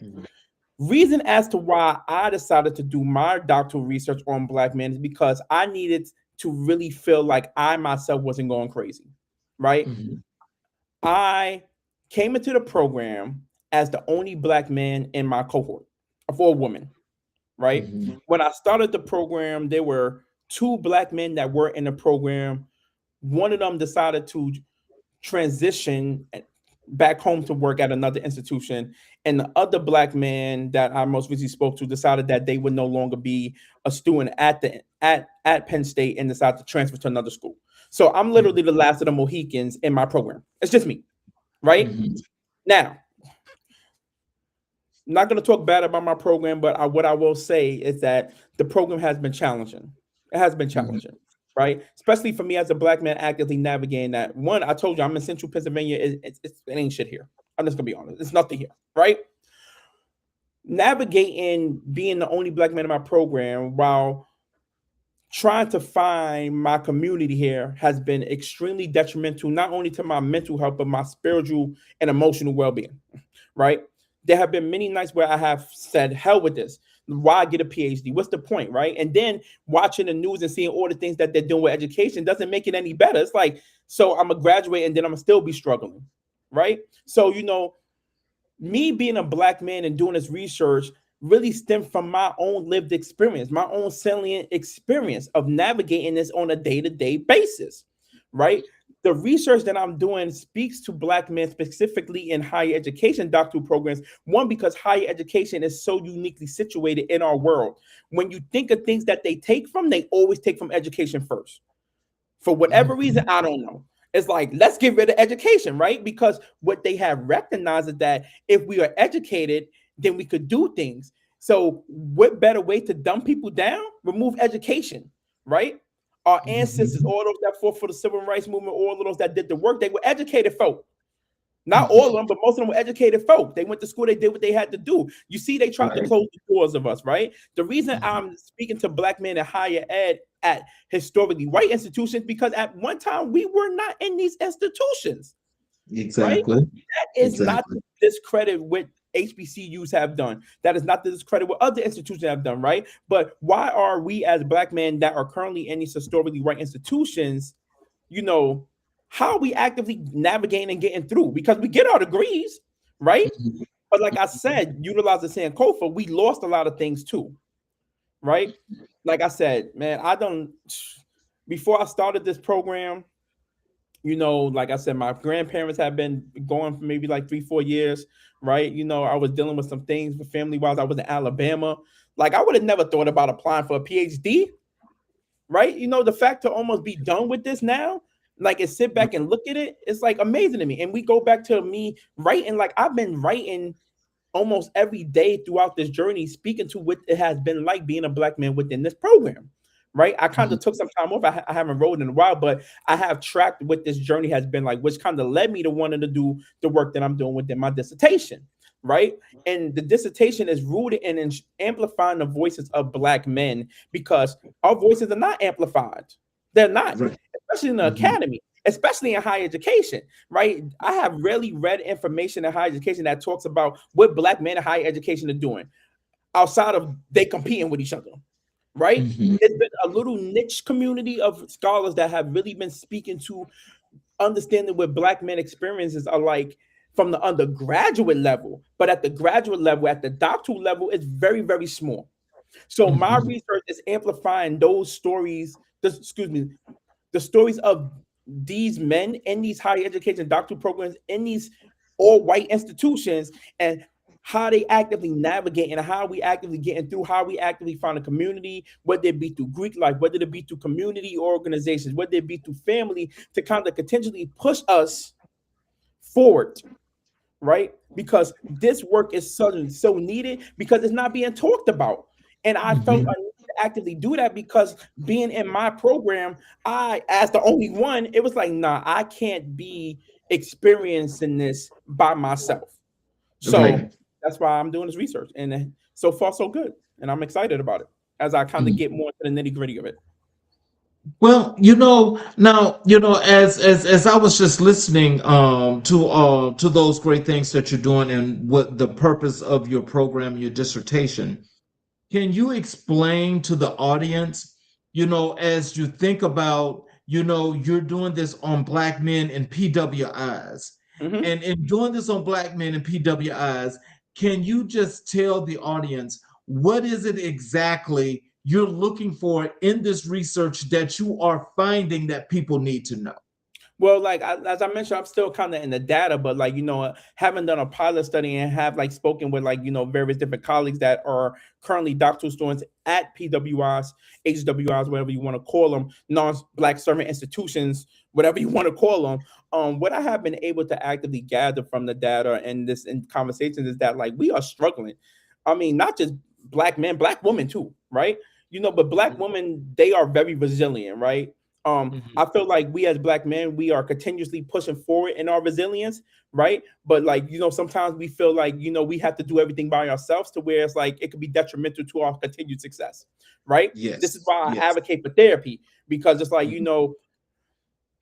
Reason as to why I decided to do my doctoral research on Black men is because I needed to really feel like I myself wasn't going crazy, right? I came into the program as the only Black man in my cohort, for a woman, right? When I started the program, there were 2 Black men that were in the program. One of them decided to transition back home to work at another institution, and the other black man that I most recently spoke to decided that they would no longer be a student at Penn State and decided to transfer to another school. So I'm literally the last of the Mohicans in my program. It's just me, right? Now, I'm not going to talk bad about my program, but what I will say is that the program has been challenging. It has been challenging, right? Especially for me as a black man actively navigating that. One, I told you I'm in Central Pennsylvania. It ain't shit here. I'm just going to be honest. It's nothing here, right? Navigating being the only black man in my program while trying to find my community here has been extremely detrimental, not only to my mental health, but my spiritual and emotional well-being, right? There have been many nights where I have said, hell with this. Why get a PhD? What's the point, right? And then watching the news and seeing all the things that they're doing with education doesn't make it any better. It's like, so I'm going to graduate and then I'm going to still be struggling, right? So, me being a black man and doing this research really stemmed from my own lived experience, my own salient experience of navigating this on a day-to-day basis, right? The research that I'm doing speaks to black men specifically in higher education doctoral programs. One, because higher education is so uniquely situated in our world. When you think of things that they take from, they always take from education first. For whatever reason, I don't know. It's like, let's get rid of education, right? Because what they have recognized is that if we are educated, then we could do things. So what better way to dumb people down? Remove education, right? Our ancestors, all those that fought for the civil rights movement, all of those that did the work, they were educated folk. Not all of them, but most of them were educated folk. They went to school, they did what they had to do. You see, they tried to close the doors of us, right? The reason I'm speaking to black men in higher ed at historically white institutions, because at one time we were not in these institutions. Exactly. Right? That is not to discredit what HBCUs have done. That is not to discredit what other institutions have done, right? But why are we as black men that are currently in these historically white institutions, how are we actively navigating and getting through? Because we get our degrees, right? But like I said, utilizing Sankofa, we lost a lot of things too, right? Like I said, man, before I started this program, like I said, my grandparents have been going for maybe like 3-4 years, right? I was dealing with some things family-wise. I was in Alabama. Like, I would have never thought about applying for a PhD, right? The fact to almost be done with this now, like, and sit back and look at it, it's like amazing to me. And we go back to me writing, like I've been writing almost every day throughout this journey, speaking to what it has been like being a black man within this program. Right. I kind of took some time off. I haven't wrote in a while, but I have tracked what this journey has been like, which kind of led me to wanting to do the work that I'm doing within my dissertation. Right. And the dissertation is rooted in amplifying the voices of black men, because our voices are not amplified. They're not, especially in the academy, especially in higher education. Right. I have rarely read information in higher education that talks about what black men in higher education are doing outside of they competing with each other. Right? It's been a little niche community of scholars that have really been speaking to understanding what black men experiences are like from the undergraduate level, but at the graduate level, at the doctoral level, it's very, very small. So my research is amplifying those stories, the stories of these men in these higher education doctoral programs in these all white institutions, and how they actively navigate and how we actively getting through, how we actively find a community, whether it be through Greek life, whether it be through community organizations, whether it be through family, to kind of continually push us forward, right? Because this work is so needed, because it's not being talked about. And I felt I needed to actively do that, because being in my program, I, as the only one, it was like, nah, I can't be experiencing this by myself. So that's why I'm doing this research, and so far so good, and I'm excited about it as I kind of get more into the nitty-gritty of it. Well, now, as I was just listening to those great things that you're doing and what the purpose of your program, your dissertation, can you explain to the audience, as you think about, you're doing this on black men and PWIs, and in doing this on black men and PWIs, can you just tell the audience what is it exactly you're looking for in this research that you are finding that people need to know? Well, like as I mentioned, I'm still kind of in the data, but like having done a pilot study and have like spoken with like various different colleagues that are currently doctoral students at PWIs, HWIs, whatever you want to call them, non-Black serving institutions, whatever you want to call them. What I have been able to actively gather from the data and this in conversations is that like we are struggling. I mean, not just Black men, Black women too, right? But Black women, they are very resilient, right? Mhm. I feel like we as Black men, we are continuously pushing forward in our resilience, right? But like, sometimes we feel like, we have to do everything by ourselves to where it's like it could be detrimental to our continued success, right? This is Yes, why I yes. advocate for therapy because it's like, Mhm.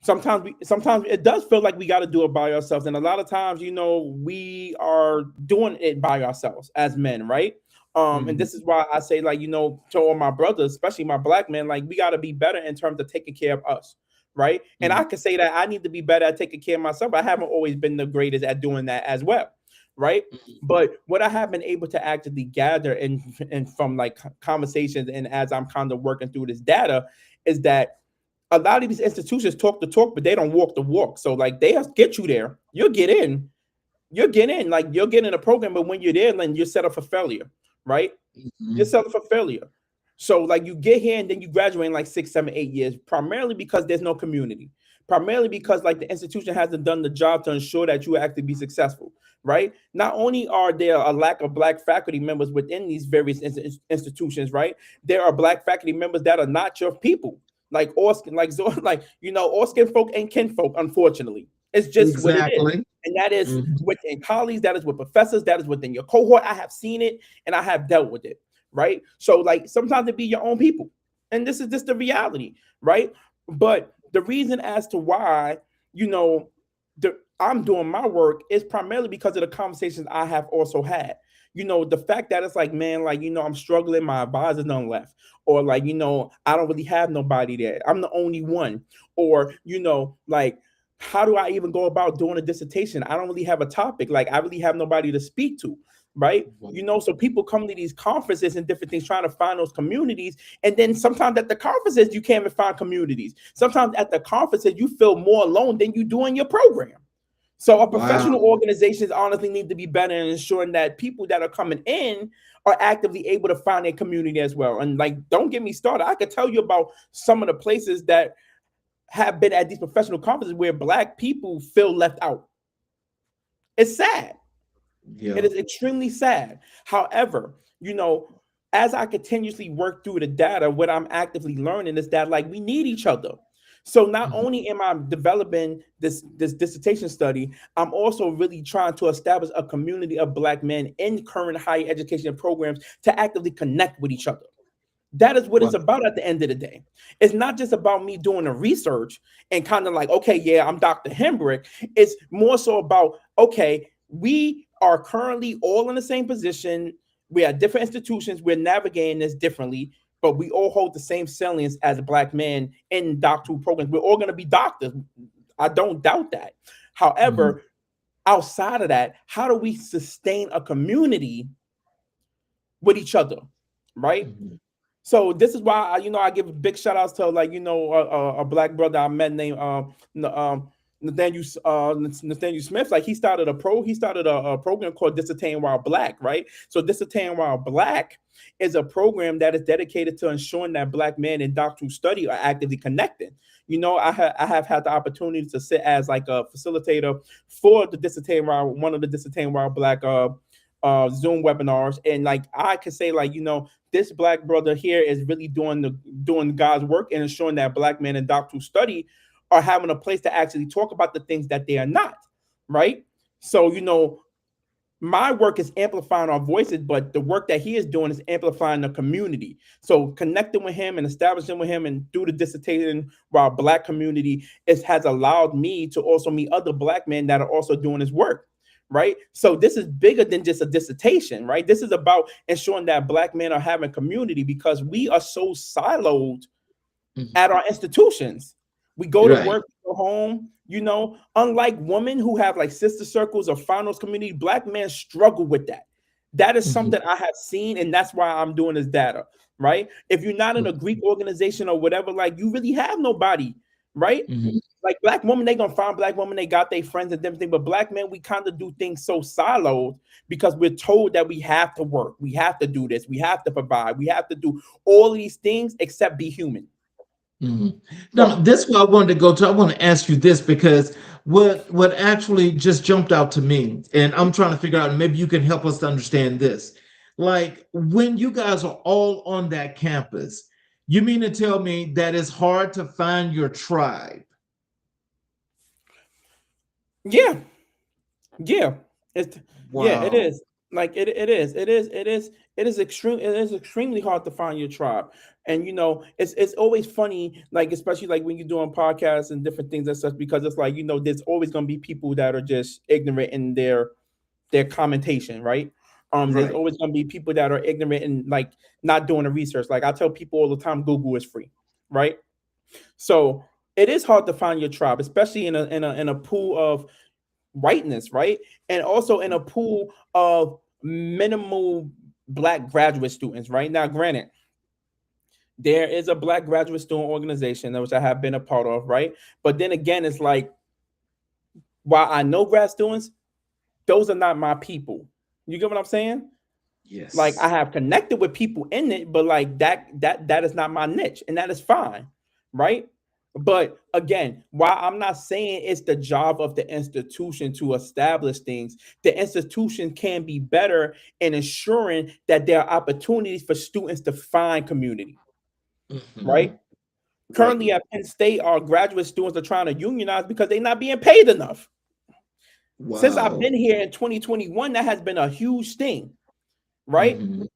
sometimes it does feel like we got to do it by ourselves, and a lot of times we are doing it by ourselves as men, right? And Mhm. this is why I say, like, to all my brothers, especially my Black men, like we got to be better in terms of taking care of us, right? And Mhm. I can say that I need to be better at taking care of myself. I haven't always been the greatest at doing that as well, right? Mhm. But what I have been able to actively gather and from like conversations and as I'm kind of working through this data is that a lot of these institutions talk the talk, but they don't walk the walk. So like they have get you there, you'll get in, like you'll get in a program, but when you're there, then you're set up for failure, right? You're Mhm. set up for failure. So like you get here and then you graduate in like 6, 7, 8 years, primarily because there's no community. Primarily because like the institution hasn't done the job to ensure that you actually be successful, right? Not only are there a lack of Black faculty members within these various institutions, right? There are Black faculty members that are not your people, like or like like all skin folk and kinfolk. Unfortunately, it's just what it is, Exactly. and that is Mhm. within colleagues, that is with professors, that is within your cohort. I have seen it and I have dealt with it, right? So like sometimes it be your own people, and this is just the reality, right? But the reason as to why I'm doing my work is primarily because of the conversations I have also had. The fact that it's like, man, like I'm struggling, my advisor done left, or like I don't really have nobody there. I'm the only one, or like how do I even go about doing a dissertation? I don't really have a topic. Like I really have nobody to speak to, right? Wow. So people come to these conferences and different things trying to find those communities. And then sometimes at the conferences, you can't even find communities. Sometimes at the conferences, you feel more alone than you do in your program. So our professional Wow. organizations honestly need to be better in ensuring that people that are coming in are actively able to find their community as well. And like, don't get me started. I could tell you about some of the places that have been at these professional conferences where Black people feel left out. It's sad. It Yeah. is extremely sad. However, as I continuously work through the data, what I'm actively learning is that like we need each other. So not Mhm. only am I developing this dissertation study, I'm also really trying to establish a community of Black men in current higher education programs to actively connect with each other. That is what Wow. it's about at the end of the day. It's not just about me doing the research and kind of like, okay, yeah, I'm Dr. Hembrick. It's more so about, okay, we are currently all in the same position. We are different institutions. We're navigating this differently, but we all hold the same salience as Black men in doctoral programs. We're all going to be doctors. I don't doubt that. Mhm. However, outside of that, how do we sustain a community with each other? Right? Mhm. So this is why I give big shout outs to like a Black brother I met named Nathaniel Nathaniel Smith. Like he started a program called Dissertating While Black, right? So Dissertating While Black is a program that is dedicated to ensuring that Black men in doctoral study are actively connected. I have had the opportunity to sit as like a facilitator for the Dissertating While one of the Dissertating While Black Zoom webinars, and like I can say like this Black brother here is really doing God's work and ensuring that Black men in doctoral study are having a place to actually talk about the things that they are not, right? So my work is amplifying our voices, but the work that he is doing is amplifying the community. So connecting with him and establishing with him and through the dissertation while Black community has allowed me to also meet other Black men that are also doing his work. Right. So this is bigger than just a dissertation, right? This is about ensuring that Black men are having community because we are so siloed Mhm. at our institutions. We go to Right. work, go home. Unlike women who have like sister circles or finals community, Black men struggle with that. That is Mhm. something I have seen, and that's why I'm doing this data, right? If you're not in a Greek organization or whatever, like you really have nobody right? Mhm. Like black women, they gonna find black women, they got their friends and everything. But black men, we kind of do things so siloed because we're told that we have to work, we have to do this, we have to provide, we have to do all these things except be human. Mhm. No, no, So this is what I wanted to go to. I want to ask you this because what actually just jumped out to me, and I'm trying to figure out, and maybe you can help us to understand this. Like when you guys are all on that campus, you mean to tell me that it's hard to find your tribe? yeah, yeah, it's yeah, it Wow. is. Like it is extremely hard to find your tribe. And it's always funny, like especially like when you're doing podcasts and different things and such, because it's like, there's always gonna be people that are just ignorant in their commentation, right? There's Right. always gonna be people that are ignorant and like not doing the research. Like I tell people all the time, Google is free, right? So it is hard to find your tribe, especially in a pool of whiteness, right? And also in a pool of minimal black graduate students, right? Now, granted, there is a black graduate student organization which I have been a part of, right? But then again, it's like while I know grad students, those are not my people. You get what I'm saying? Like I Yes. have connected with people in it, but like that is not my niche, and that is fine, right? But again, while I'm not saying it's the job of the institution to establish things, the institution can be better in ensuring that there are opportunities for students to find community, right? Mhm. Right. Currently at Penn State, our graduate students are trying to unionize because they're not being paid enough. Since I've Wow. been here in 2021, that has been a huge thing, right? Mhm.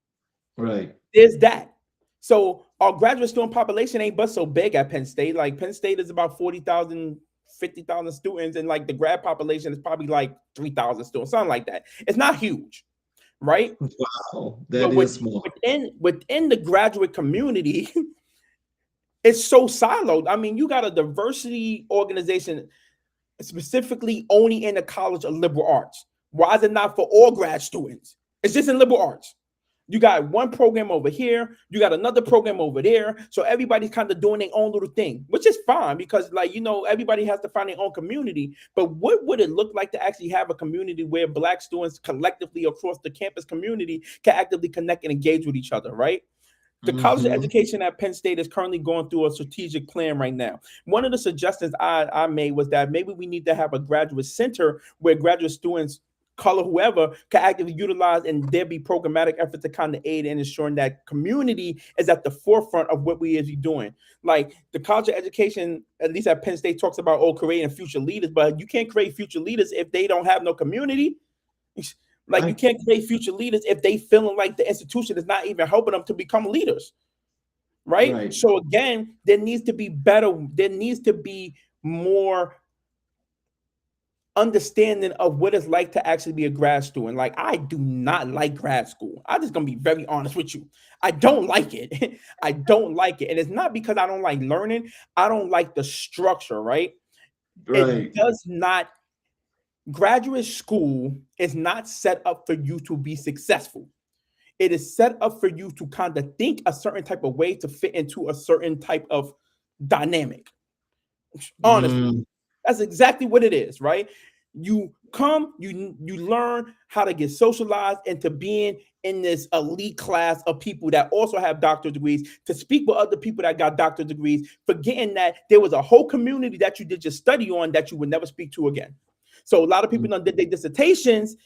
Right. There's that. So our graduate student population ain't but so big at Penn State. Like Penn State is about 40,000, 50,000 students, and like the grad population is probably like 3,000 students, something like that. It's not huge, right? Wow. That But is small. within the graduate community, it's so siloed. I mean, you got a diversity organization specifically only in the College of Liberal Arts. Why is it not for all grad students? It's just in liberal arts. You got one program over here, you got another program over there. So everybody's kind of doing their own little thing, which is fine because, like, everybody has to find their own community. But what would it look like to actually have a community where black students collectively across the campus community can actively connect and engage with each other, right? The College of Mhm. Education at Penn State is currently going through a strategic plan right now. One of the suggestions I made was that maybe we need to have a graduate center where graduate students, color whoever, can actively utilize, and there be programmatic efforts to kind of aid in ensuring that community is at the forefront of what we is doing. Like the College of Education, at least at Penn State, talks about creating future leaders, but you can't create future leaders if they don't have no community. Like you Right. can't create future leaders if they feeling like the institution is not even helping them to become leaders, right? Right. So again, there needs to be better. There needs to be more understanding of what it's like to actually be a grad student. Like I do not like grad school. I'm just gonna be very honest with you. I don't like it. I don't like it, and it's not because I don't like learning. I don't like the structure. Right? It Right. does not. Graduate school is not set up for you to be successful. It is set up for you to kind of think a certain type of way to fit into a certain type of dynamic. Honestly, Mm. that's exactly what it is, right? You come, you learn how to get socialized into being in this elite class of people that also have doctorate degrees, to speak with other people that got doctorate degrees, forgetting that there was a whole community that you did your study on that you would never speak to again. So a lot of people did their dissertations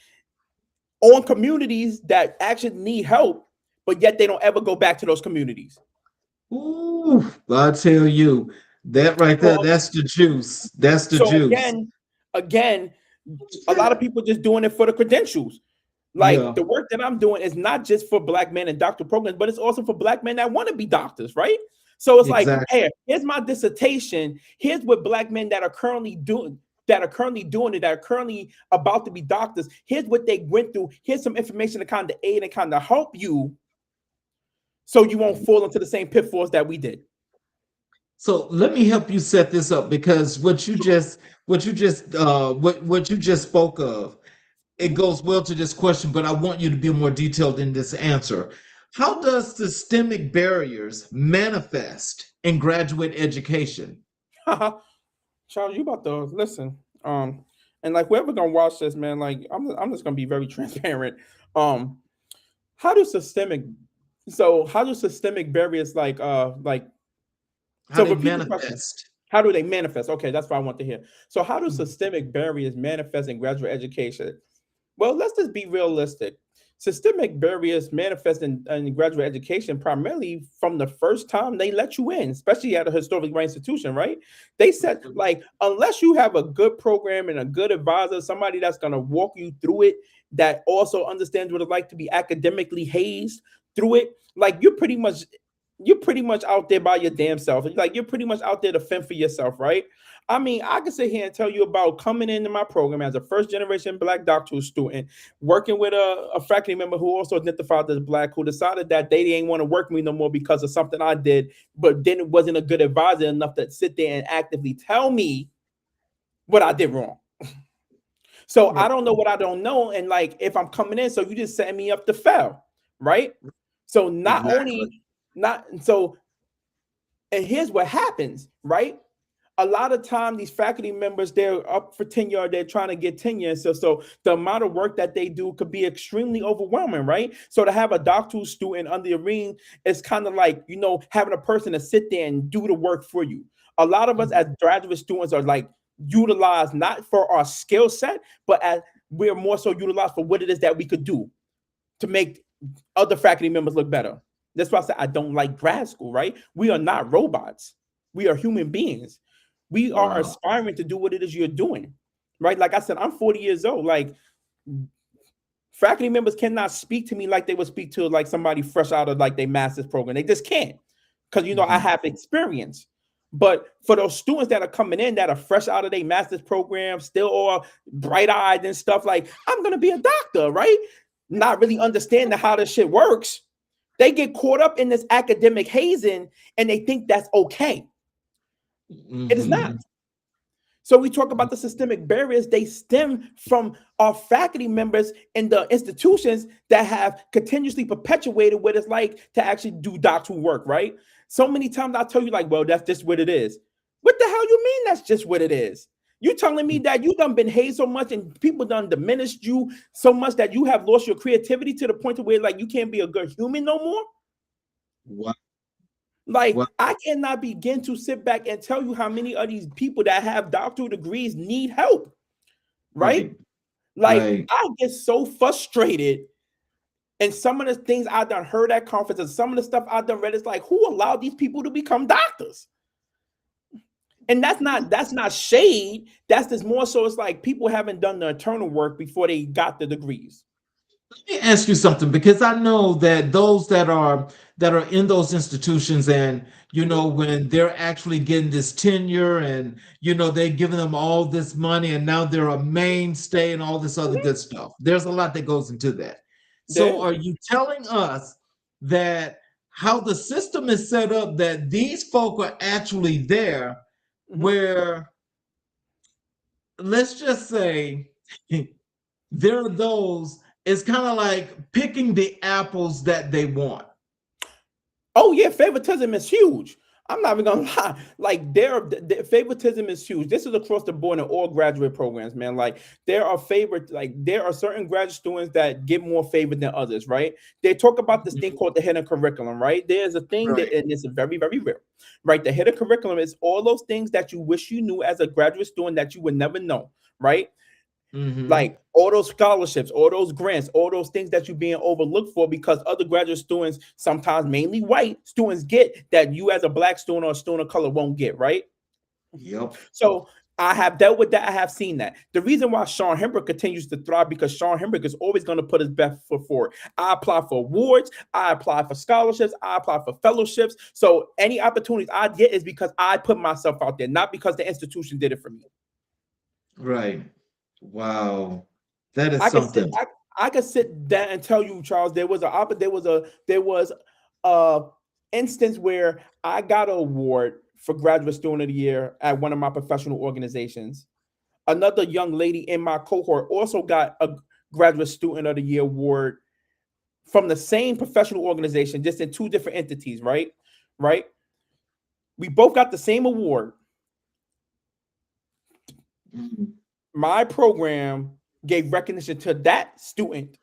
on communities that actually need help, but yet they don't ever go back to those communities. Ooh, I tell you, that right there, So, that's the juice. That's the so juice. again, a lot of people just doing it for the credentials. Like Yeah, the work that I'm doing is not just for black men and doctor programs, but it's also for black men that want to be doctors, right? So it's like, exactly. hey, here's my dissertation. Here's what black men that are currently doing, that are currently about to be doctors. Here's what they went through. Here's some information to kind of aid and kind of help you so you won't fall into the same pitfalls that we did. So let me help you set this up because what you just spoke of, it Mhm. goes well to this question, but I want you to be more detailed in this answer. How does systemic barriers manifest in graduate education? Charles, you about to listen. And like whoever gonna watch this, man, like I'm just gonna be very transparent. Um, how do systemic how do systemic barriers like How so they repeat the question. manifest. How do they manifest? Okay, that's what I want to hear. So how do Mhm. systemic barriers manifest in graduate education? Well, let's just be realistic. Systemic barriers manifest in graduate education primarily from the first time they let you in, especially at a historically black institution, right? They said, like, unless you have a good program and a good advisor, somebody that's going to walk you through it, that also understands what it's like to be academically hazed through it, like you're pretty much out there by your damn self. Like you're pretty much out there to fend for yourself, right? I mean, I can sit here and tell you about coming into my program as a first generation black doctoral student, working with a faculty member who also identified as black, who decided that they didn't want to work with me no more because of something I did, but then it wasn't a good advisor enough to sit there and actively tell me what I did wrong. So I don't know what I don't know. And like if I'm coming in, so you just setting me up to fail, right? So not Exactly. only not so, and here's what happens, right? A lot of time these faculty members, they're up for tenure, they're trying to get tenure, so the amount of work that they do could be extremely overwhelming, right? So to have a doctoral student under your wing is kind of like, having a person to sit there and do the work for you. A lot of us as graduate students are like utilized not for our skill set, but as we're more so utilized for what it is that we could do to make other faculty members look better. That's why I said I don't like grad school, right? We are not robots. We are human beings. We are Wow. aspiring to do what it is you're doing, right? Like I said, I'm 40 years old. Like faculty members cannot speak to me like they would speak to like somebody fresh out of like their master's program. They just can't, because I Mhm. have experience. But for those students that are coming in that are fresh out of their master's program, still all bright-eyed and stuff, like I'm gonna be a doctor, right? Not really understanding how this shit works. They get caught up in this academic hazing and they think that's okay. It is not. Mhm. So we talk about the systemic barriers. They stem from our faculty members in the institutions that have continuously perpetuated what it's like to actually do doctoral work, right? So many times I tell you, like, well, that's just what it is. What the hell you mean that's just what it is? You telling me that you done been hazed so much and people done diminished you so much that you have lost your creativity to the point to where like you can't be a good human no more? Wow. Like, Wow. I cannot begin to sit back and tell you how many of these people that have doctoral degrees need help, right? Right. Like, Right. I get so frustrated. And some of the things I done heard at conferences, some of the stuff I done read, is like, who allowed these people to become doctors? And that's not shade. That's just more so it's like people haven't done the internal work before they got the degrees. Let me ask you something, because I know that those that are in those institutions, and when they're actually getting this tenure, and they're giving them all this money, and now they're a mainstay and all this other Mhm. good stuff. There's a lot that goes into that. There So is. are you telling us that how the system is set up, that these folk are actually there Mhm. where, let's just say, there are those, it's kind of like picking the apples that they want. Oh yeah, favoritism is huge. I'm not even gonna lie. Like their favoritism is huge. This is across the board in all graduate programs, man. Like there are certain graduate students that get more favored than others, right? They talk about this thing called the hidden curriculum, right? There's a thing Right. that, and it's very, very real, right? The hidden curriculum is all those things that you wish you knew as a graduate student that you would never know, right? Mm-hmm. Like all those scholarships, all those grants, all those things that you're being overlooked for because other graduate students, sometimes mainly white students, get that you as a black student or a student of color won't get, right? Yep. So I have dealt with that. I have seen that. The reason why Sean Hembrick continues to thrive because Sean Hembrick is always going to put his best foot forward. I apply for awards, I apply for scholarships, I apply for fellowships. So any opportunities I get is because I put myself out there, not because the institution did it for me. Right. Wow. That is I could sit something. I could sit down and tell you, Charles, there was a instance where I got an award for graduate student of the year at one of my professional organizations. Another young lady in my cohort also got a graduate student of the year award from the same professional organization, just in two different entities, right? Right? We both got the same award. Mhm. My program gave recognition to that student,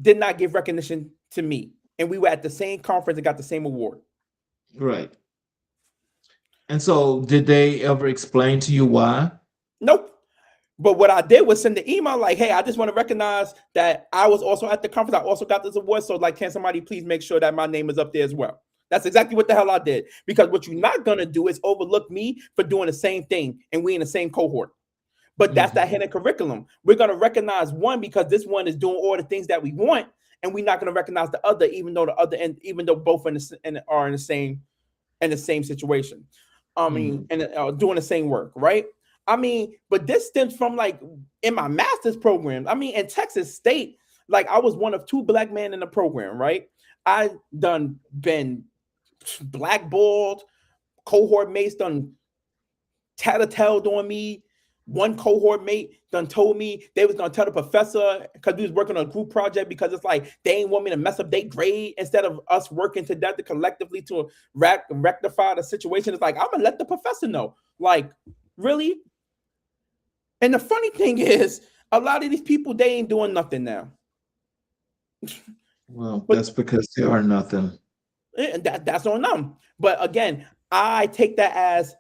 did not give recognition to me. And we were at the same conference and got the same award. Right. And so, did they ever explain to you why? Nope. But what I did was send the email like, hey, I just want to recognize that I was also at the conference. I also got this award. So, like, can somebody please make sure that my name is up there as well? That's exactly what the hell I did. Because what you're not going to do is overlook me for doing the same thing. And we in the same cohort. But that's that hidden curriculum. We're going to recognize one because this one is doing all the things that we want. And we're not going to recognize the other, even though the other end, even though both are in the same situation. I mean, and doing the same work, right? I mean, but this stems from like in my master's program. I mean, in Texas State, like I was one of 2 black men in the program, right? I done been blackballed, cohort mates done tattletale on me. One cohort mate done told me they was gonna tell the professor because we was working on a group project because it's like they ain't want me to mess up their grade instead of us working together collectively to rectify the situation. It's like I'm gonna let the professor know. Like, really? And the funny thing is, a lot of these people they ain't doing nothing now. Well, But that's because they are nothing. that's on them. But again, I take that as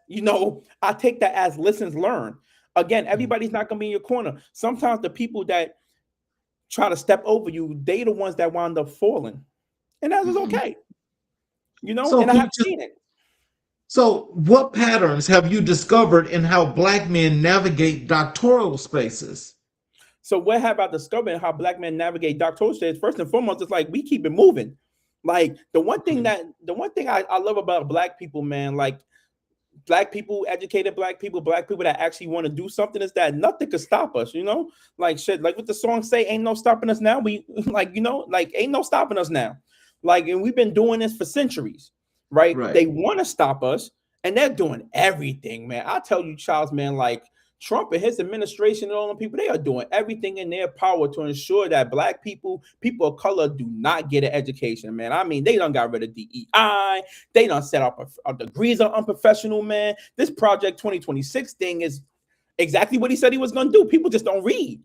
I take that as lessons learned. Again, everybody's not gonna be in your corner. Sometimes the people that try to step over you, they the ones that wind up falling, and that is okay. So, And I can you have just seen it. so what patterns have you discovered in how black men navigate doctoral spaces? So what have I discovered how black men navigate doctoral states? First and foremost, it's like we keep it moving. Like the one thing I love about black people, man, like black people, educated black people that actually want to do something is that nothing could stop us, like shit, like what the song say, ain't no stopping us now. We like ain't no stopping us now. Like, and we've been doing this for centuries, right? Right. They want to stop us and they're doing everything, man. I tell you, Charles, man, like Trump and his administration and all the people, they are doing everything in their power to ensure that black people, people of color, do not get an education, man. I mean, they done got rid of DEI. They done set up degrees are unprofessional, man. This Project 2026 thing is exactly what he said he was going to do. People just don't read.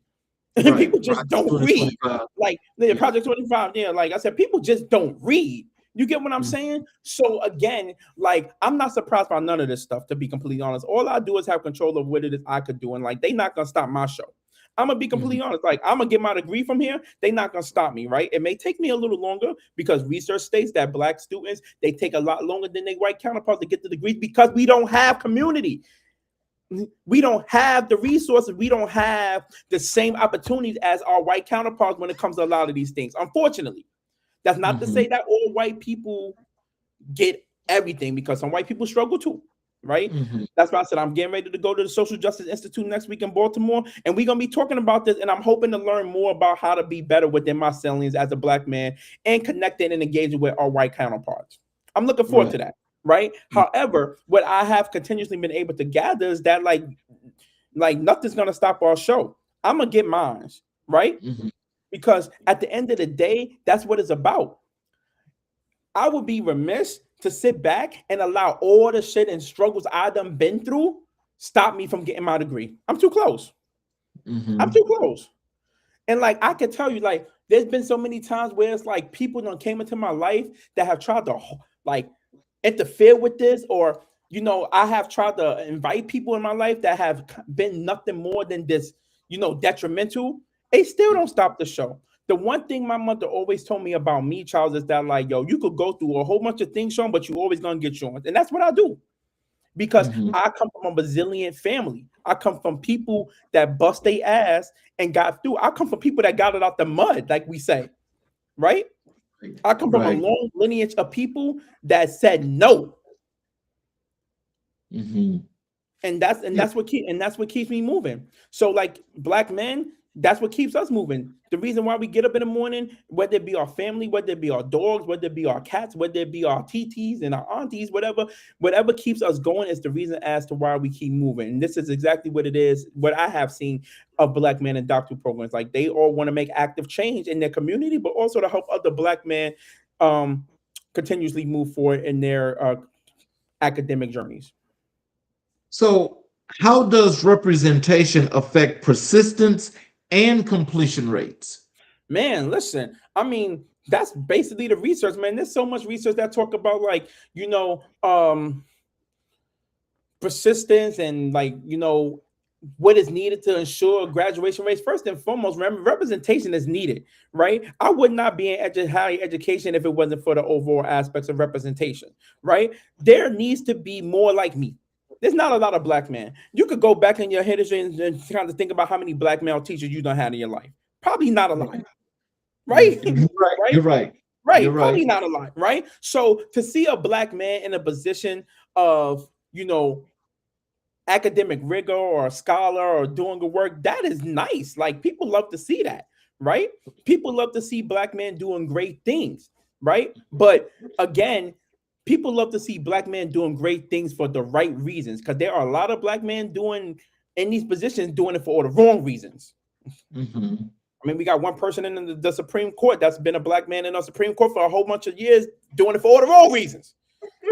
Right. People just Project don't read. 2025. Like the Yeah. Project 25, yeah, like I said, people just don't read. You get what I'm Mhm. saying? So again, like I'm not surprised by none of this stuff, to be completely honest. All I do is have control of what it is I could do. And like they not gonna stop my show. I'm gonna be completely honest. Like I'm gonna get my degree from here. They not gonna stop me, right? It may take me a little longer because research states that black students they take a lot longer than their white counterparts to get the degrees because we don't have community. We don't have the resources. We don't have the same opportunities as our white counterparts when it comes to a lot of these things. Unfortunately, that's not to say that all white people get everything because some white people struggle too, right? That's why I said I'm getting ready to go to the Social Justice Institute next week in Baltimore, and we're gonna be talking about this. And I'm hoping to learn more about how to be better within my salient as a black man and connecting and engaging with our white counterparts. I'm looking forward to that. Right. However, what I have continuously been able to gather is that like nothing's gonna stop our show. I'm gonna get mine, right? Because at the end of the day, that's what it's about. I would be remiss to sit back and allow all the shit and struggles I done been through stop me from getting my degree. I'm too close. I'm too close. And like I can tell you, like, there's been so many times where it's like people done came into my life that have tried to like interfere with this, or I have tried to invite people in my life that have been nothing more than this, detrimental. They still don't stop the show. The one thing my mother always told me about me, Charles, is that like, yo, you could go through a whole bunch of things, Sean, but you always gonna get yours. And that's what I do. Because I come from a resilient family. I come from people that bust their ass and got through. I come from people that got it out the mud, like we say, right? I come from a long lineage of people that said no. And that's what keeps me moving. So like black men, that's what keeps us moving. The reason why we get up in the morning, whether it be our family, whether it be our dogs, whether it be our cats, whether it be our TTs and our aunties, whatever keeps us going is the reason as to why we keep moving. And this is exactly what it is, what I have seen of black men in doctoral programs. Like they all want to make active change in their community, but also to help other black men continuously move forward in their academic journeys. So, How does representation affect persistence and completion rates? Man, listen, I mean, that's basically the research, man. There's so much research that talk about like, persistence and like, what is needed to ensure graduation rates. First and foremost, remember, representation is needed, right? I would not be in higher education if it wasn't for the overall aspects of representation, right? There needs to be more like me. There's not a lot of black men. You could go back in your history and kind of think about how many black male teachers you done had in your life. Probably not a lot, right? You're right. Right? You're right. Right. You're Probably right. not a lot, right? So to see a black man in a position of, academic rigor or a scholar or doing good work, that is nice. Like people love to see that, right? People love to see black men doing great things, right? But again, people love to see black men doing great things for the right reasons, because there are a lot of black men doing in these positions doing it for all the wrong reasons. Mm-hmm. I mean, we got one person in the Supreme Court that's been a black man in the Supreme Court for a whole bunch of years doing it for all the wrong reasons.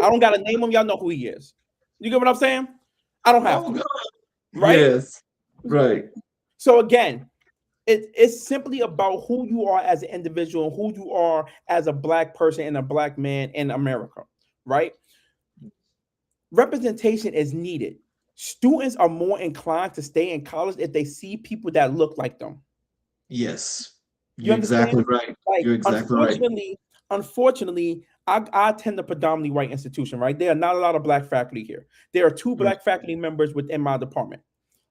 I don't got to name him. Y'all know who he is. You get what I'm saying? I don't have to. Right? Yes. Right. So again, it's simply about who you are as an individual and who you are as a black person and a black man in America, right? Representation is needed. Students are more inclined to stay in college if they see people that look like them. Yes. You're exactly right. Like, You're exactly right. Unfortunately, I attend a predominantly white institution, right? There are not a lot of black faculty here. There are two black faculty members within my department,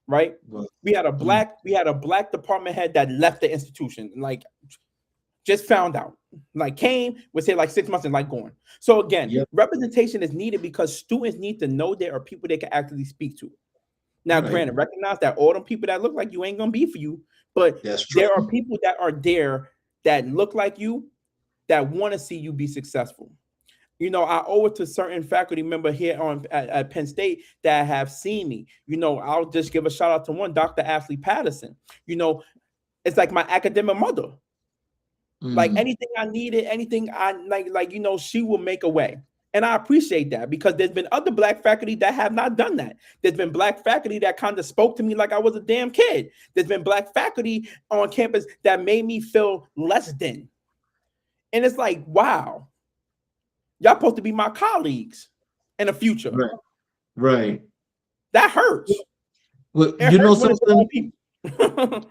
right? We had a black department head that left the institution, like just found out, like came, would say like 6 months and like going. So again, representation is needed because students need to know there are people they can actually speak to. Now, granted, recognize that all them people that look like you ain't gonna be for you, but there are people that are there that look like you that want to see you be successful. I owe it to certain faculty member here at Penn State that have seen me. I'll just give a shout out to one, Dr. Ashley Patterson. It's like my academic mother. Like anything I needed, anything I like, she will make a way. And I appreciate that because there's been other black faculty that have not done that. There's been black faculty that kind of spoke to me like I was a damn kid. There's been black faculty on campus that made me feel less than. And it's like, wow, y'all supposed to be my colleagues in the future. Right. That hurts. Well, something. I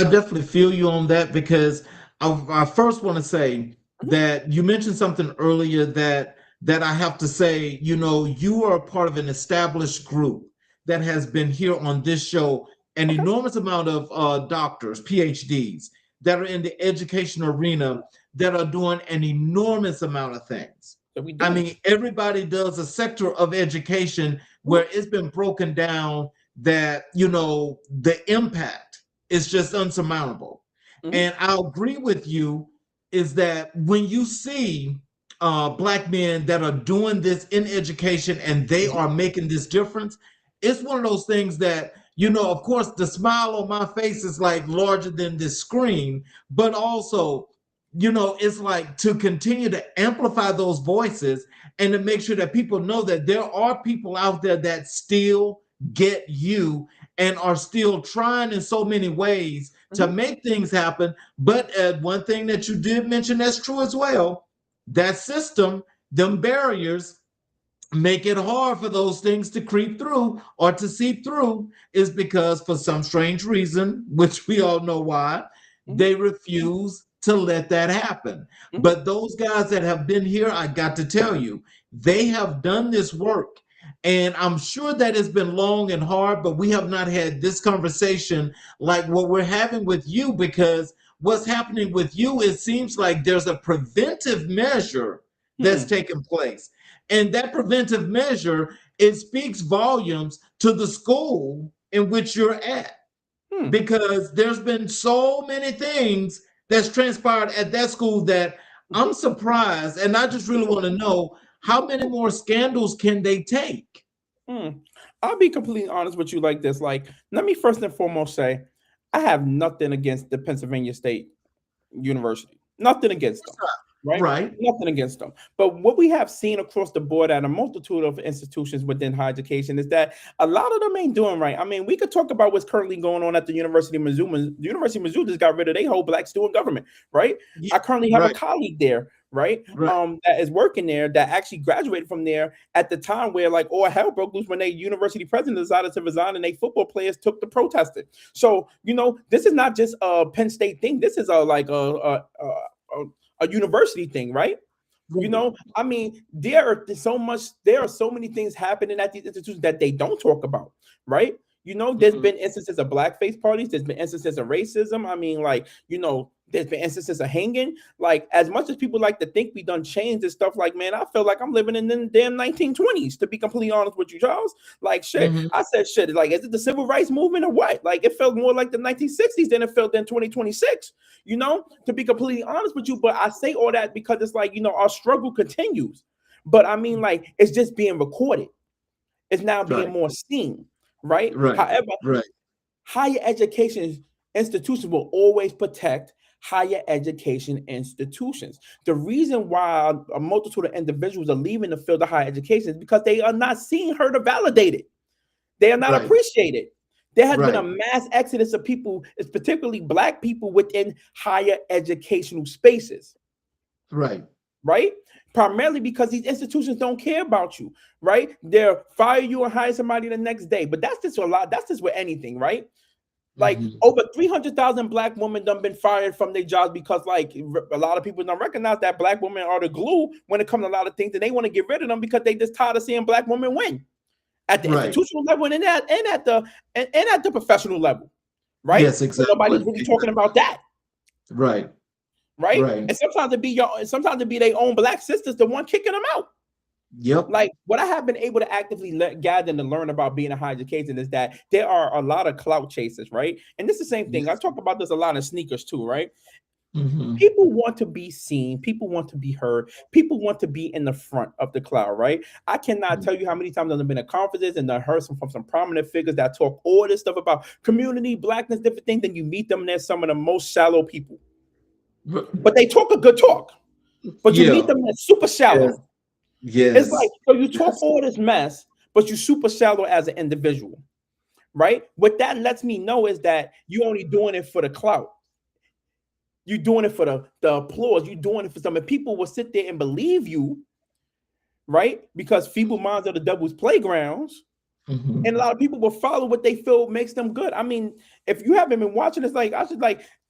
definitely feel you on that because I first want to say that you mentioned something earlier that I have to say, you are a part of an established group that has been here on this show, an enormous amount of doctors, PhDs that are in the education arena that are doing an enormous amount of things. I mean, everybody does a sector of education where it's been broken down that, the impact is just unsurmountable. And I'll agree with you is that when you see black men that are doing this in education and they are making this difference, it's one of those things that, of course, the smile on my face is like larger than this screen, but also, it's like to continue to amplify those voices and to make sure that people know that there are people out there that still get you and are still trying in so many ways to make things happen. But one thing that you did mention that's true as well, that system, them barriers, make it hard for those things to creep through or to seep through is because for some strange reason, which we all know why, they refuse to let that happen. But those guys that have been here, I got to tell you, they have done this work. And I'm sure that it's been long and hard, but we have not had this conversation like what we're having with you, because what's happening with you, it seems like there's a preventive measure that's taking place. And that preventive measure, it speaks volumes to the school in which you're at. Because there's been so many things that's transpired at that school that I'm surprised. And I just really want to know, how many more scandals can they take? I'll be completely honest with you like this. Like, let me first and foremost say, I have nothing against the Pennsylvania State University. Nothing against them. right? Right. Nothing against them. But what we have seen across the board at a multitude of institutions within higher education is that a lot of them ain't doing right. I mean, we could talk about what's currently going on at the University of Missouri. The University of Missouri just got rid of their whole black student government, right? Yeah. I currently have a colleague there, right? Right. That is working there that actually graduated from there at the time where like all hell broke loose when they university president decided to resign and they football players took to protesting. So, this is not just a Penn State thing. This is a university thing, right? I mean, there are so many things happening at these institutions that they don't talk about, right? There's been instances of blackface parties, there's been instances of racism. I mean, there's been instances of hanging. Like, as much as people like to think we done changed and stuff, like, man, I feel like I'm living in the damn 1920s, to be completely honest with you, Charles. Like, shit, I said shit. Like, is it the civil rights movement or what? Like, it felt more like the 1960s than it felt in 2026, to be completely honest with you. But I say all that because it's like, our struggle continues. But I mean, like, it's just being recorded. It's now being more seen, right? However, higher education institutions will always protect higher education institutions. The reason why a multitude of individuals are leaving the field of higher education is because they are not seen, heard, or validated. They are not appreciated. There has been a mass exodus of people, it's particularly black people, within higher educational spaces. Right? Primarily because these institutions don't care about you, right? They'll fire you and hire somebody the next day. But that's just a lot. That's just with anything, right? Like, over 300,000 black women done been fired from their jobs because, like, a lot of people don't recognize that black women are the glue when it comes to a lot of things, and they want to get rid of them because they just tired of seeing black women win at the institutional level and at the professional level, right? Yes, exactly. So nobody's really talking about that, right? And sometimes it be their own black sisters, the one kicking them out. Yep. Like, what I have been able to actively gather and learn about being a higher education is that there are a lot of clout chasers, right? And this is the same thing. I talk about this a lot in sneakers too, right? People want to be seen. People want to be heard. People want to be in the front of the cloud, right? I cannot tell you how many times I've been at conferences and I've heard from some prominent figures that talk all this stuff about community, blackness, different things. Then you meet them, and they're some of the most shallow people. But they talk a good talk. But you meet them, and they're super shallow. Yes. It's like, so you talk all this mess, but you super shallow as an individual, right? What that lets me know is that you only doing it for the clout. You're doing it for the applause. You're doing it for something. People will sit there and believe you, right? Because feeble minds are the devil's playgrounds. And a lot of people will follow what they feel makes them good. I mean, if you haven't been watching, it's like,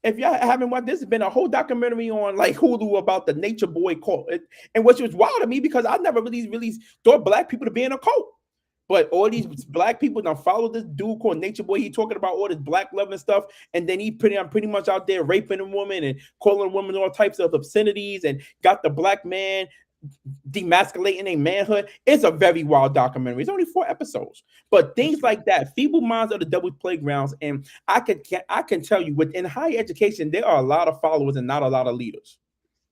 if y'all haven't watched, this has been a whole documentary on like Hulu about the Nature Boy cult. And which was wild to me because I never really thought black people to be in a cult. But all these black people now follow this dude called Nature Boy. He talking about all this black love and stuff. And then he pretty much out there raping a woman and calling women all types of obscenities and got the black man demasculating a manhood. It's a very wild documentary. It's only 4 episodes, but things like that, feeble minds are the devil's playgrounds. And I can tell you, within higher education, there are a lot of followers and not a lot of leaders.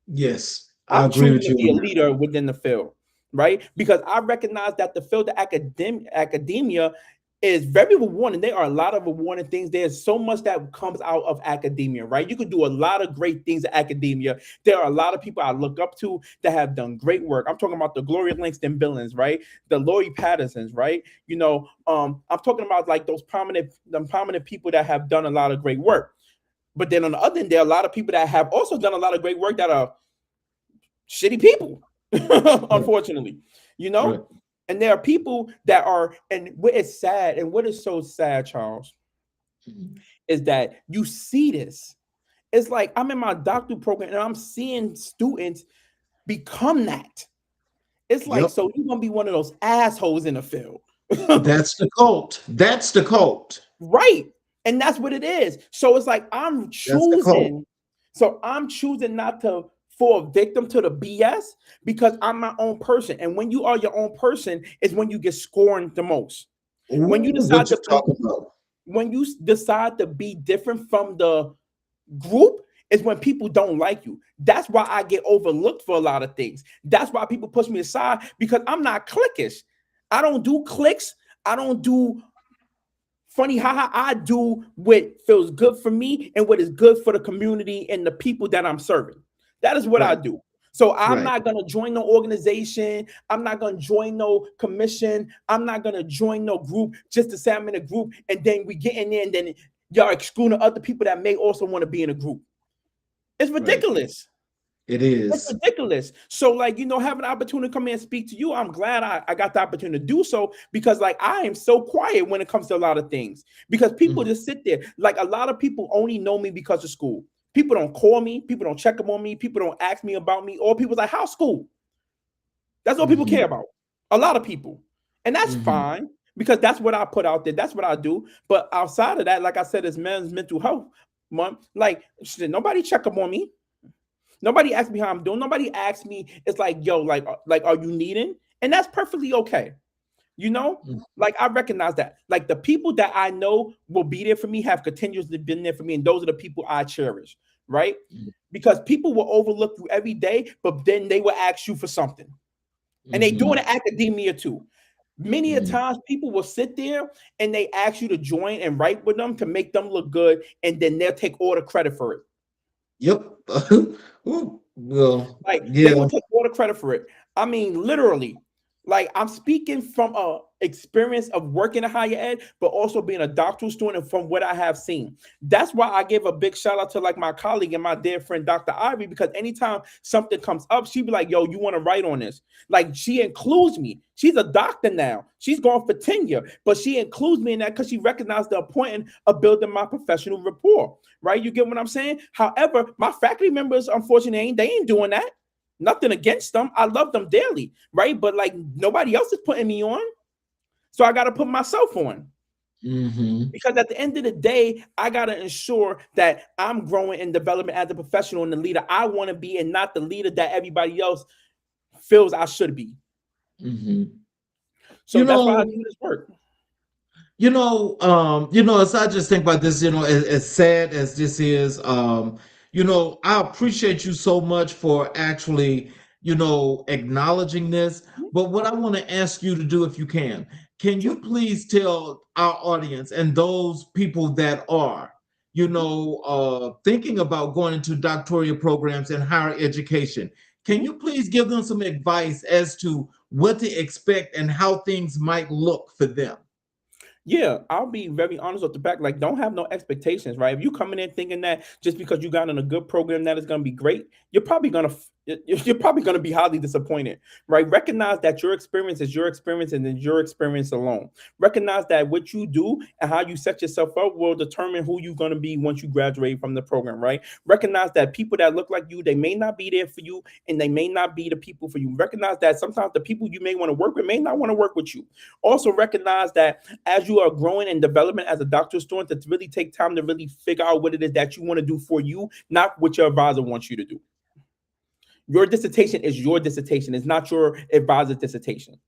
Yes, I agree with you. Be a leader within the field, right? Because I recognize that the field of academia is very rewarding. There are a lot of rewarding things. There's so much that comes out of academia, right? You could do a lot of great things in academia. There are a lot of people I look up to that have done great work. I'm talking about the Gloria Langston Billings, right? The Lori Pattersons, right? I'm talking about like those prominent people that have done a lot of great work. But then on the other end, there are a lot of people that have also done a lot of great work that are shitty people, unfortunately, Right. And there are people that are, and what is sad, and what is so sad, Charles, is that you see this. It's like I'm in my doctoral program and I'm seeing students become that. It's like, so you're going to be one of those assholes in the field. That's the cult. That's the cult. Right. And that's what it is. So it's like I'm choosing not to fall victim to the BS because I'm my own person. And when you are your own person is when you get scorned the most. Ooh, when you decide to be different from the group is when people don't like you. That's why I get overlooked for a lot of things. That's why people push me aside because I'm not cliquish. I don't do clicks. I don't do funny haha. I do what feels good for me and what is good for the community and the people that I'm serving. That is what I do. So I'm Right. not going to join no organization. I'm not going to join no commission. I'm not going to join no group just to say I'm in a group. And then we get in there and then y'all excluding other people that may also want to be in a group. It's Right. ridiculous. It It's is. ridiculous. So, like, having the opportunity to come in and speak to you, I'm glad I got the opportunity to do so because, like, I am so quiet when it comes to a lot of things because people Mhm. just sit there. Like, a lot of people only know me because of school. People don't call me. People don't check up on me. People don't ask me about me. Or people's like, how's school? That's all people care Mhm. about. A lot of people. And that's Mhm. fine because that's what I put out there. That's what I do. But outside of that, like I said, it's men's mental health month. Like, shit, nobody check up on me. Nobody asked me how I'm doing. Nobody asked me. It's like, yo, like, are you needing? And that's perfectly okay. You know, Mhm. like I recognize that. Like the people that I know will be there for me have continuously been there for me, and those are the people I cherish, right? Because people will overlook you every day, but then they will ask you for something, and they do it Mhm. in academia too. Many a Mhm. times people will sit there and they ask you to join and write with them to make them look good, and then they'll take all the credit for it. Yep. Ooh, well, Like they yeah. will take all the credit for it. I mean, literally. Like I'm speaking from a experience of working in higher ed, but also being a doctoral student and from what I have seen. That's why I give a big shout out to like my colleague and my dear friend Dr. Ivy, because anytime something comes up, she'd be like, yo, you want to write on this? Like she includes me. She's a doctor now. She's going for tenure, but she includes me in that because she recognized the importance of building my professional rapport. Right? You get what I'm saying? However, my faculty members, unfortunately, they ain't doing that. Nothing against them. I love them dearly, right? But like nobody else is putting me on. So I got to put myself on. Mhm. Because at the end of the day, I got to ensure that I'm growing and developing as a professional and the leader I want to be and not the leader that everybody else feels I should be. Mhm. So You that's why I know, do this work. as I just think about this, as sad as this is, I appreciate you so much for actually, acknowledging this. But what I want to ask you to do, if you can Sure. you please tell our audience and those people that are, thinking about going into doctoral programs and higher education, can Mhm. you please give them some advice as to what to expect and how things might look for them? Yeah, I'll be very honest with the back. Like, don't have no expectations, right? If you coming in thinking that just because you got in a good program that is going to be great, you're probably gonna be highly disappointed, right? Recognize that your experience is your experience and then your experience alone. Recognize that what you do and how you set yourself up will determine who you're gonna be once you graduate from the program, right? Recognize that people that look like you, they may not be there for you, and they may not be the people for you. Recognize that sometimes the people you may want to work with may not want to work with you. Also recognize that as you are growing and developing as a doctoral student, to really take time to really figure out what it is that you want to do for you, not what your advisor wants you to do. Your dissertation is your dissertation. It's not your advisor's dissertation.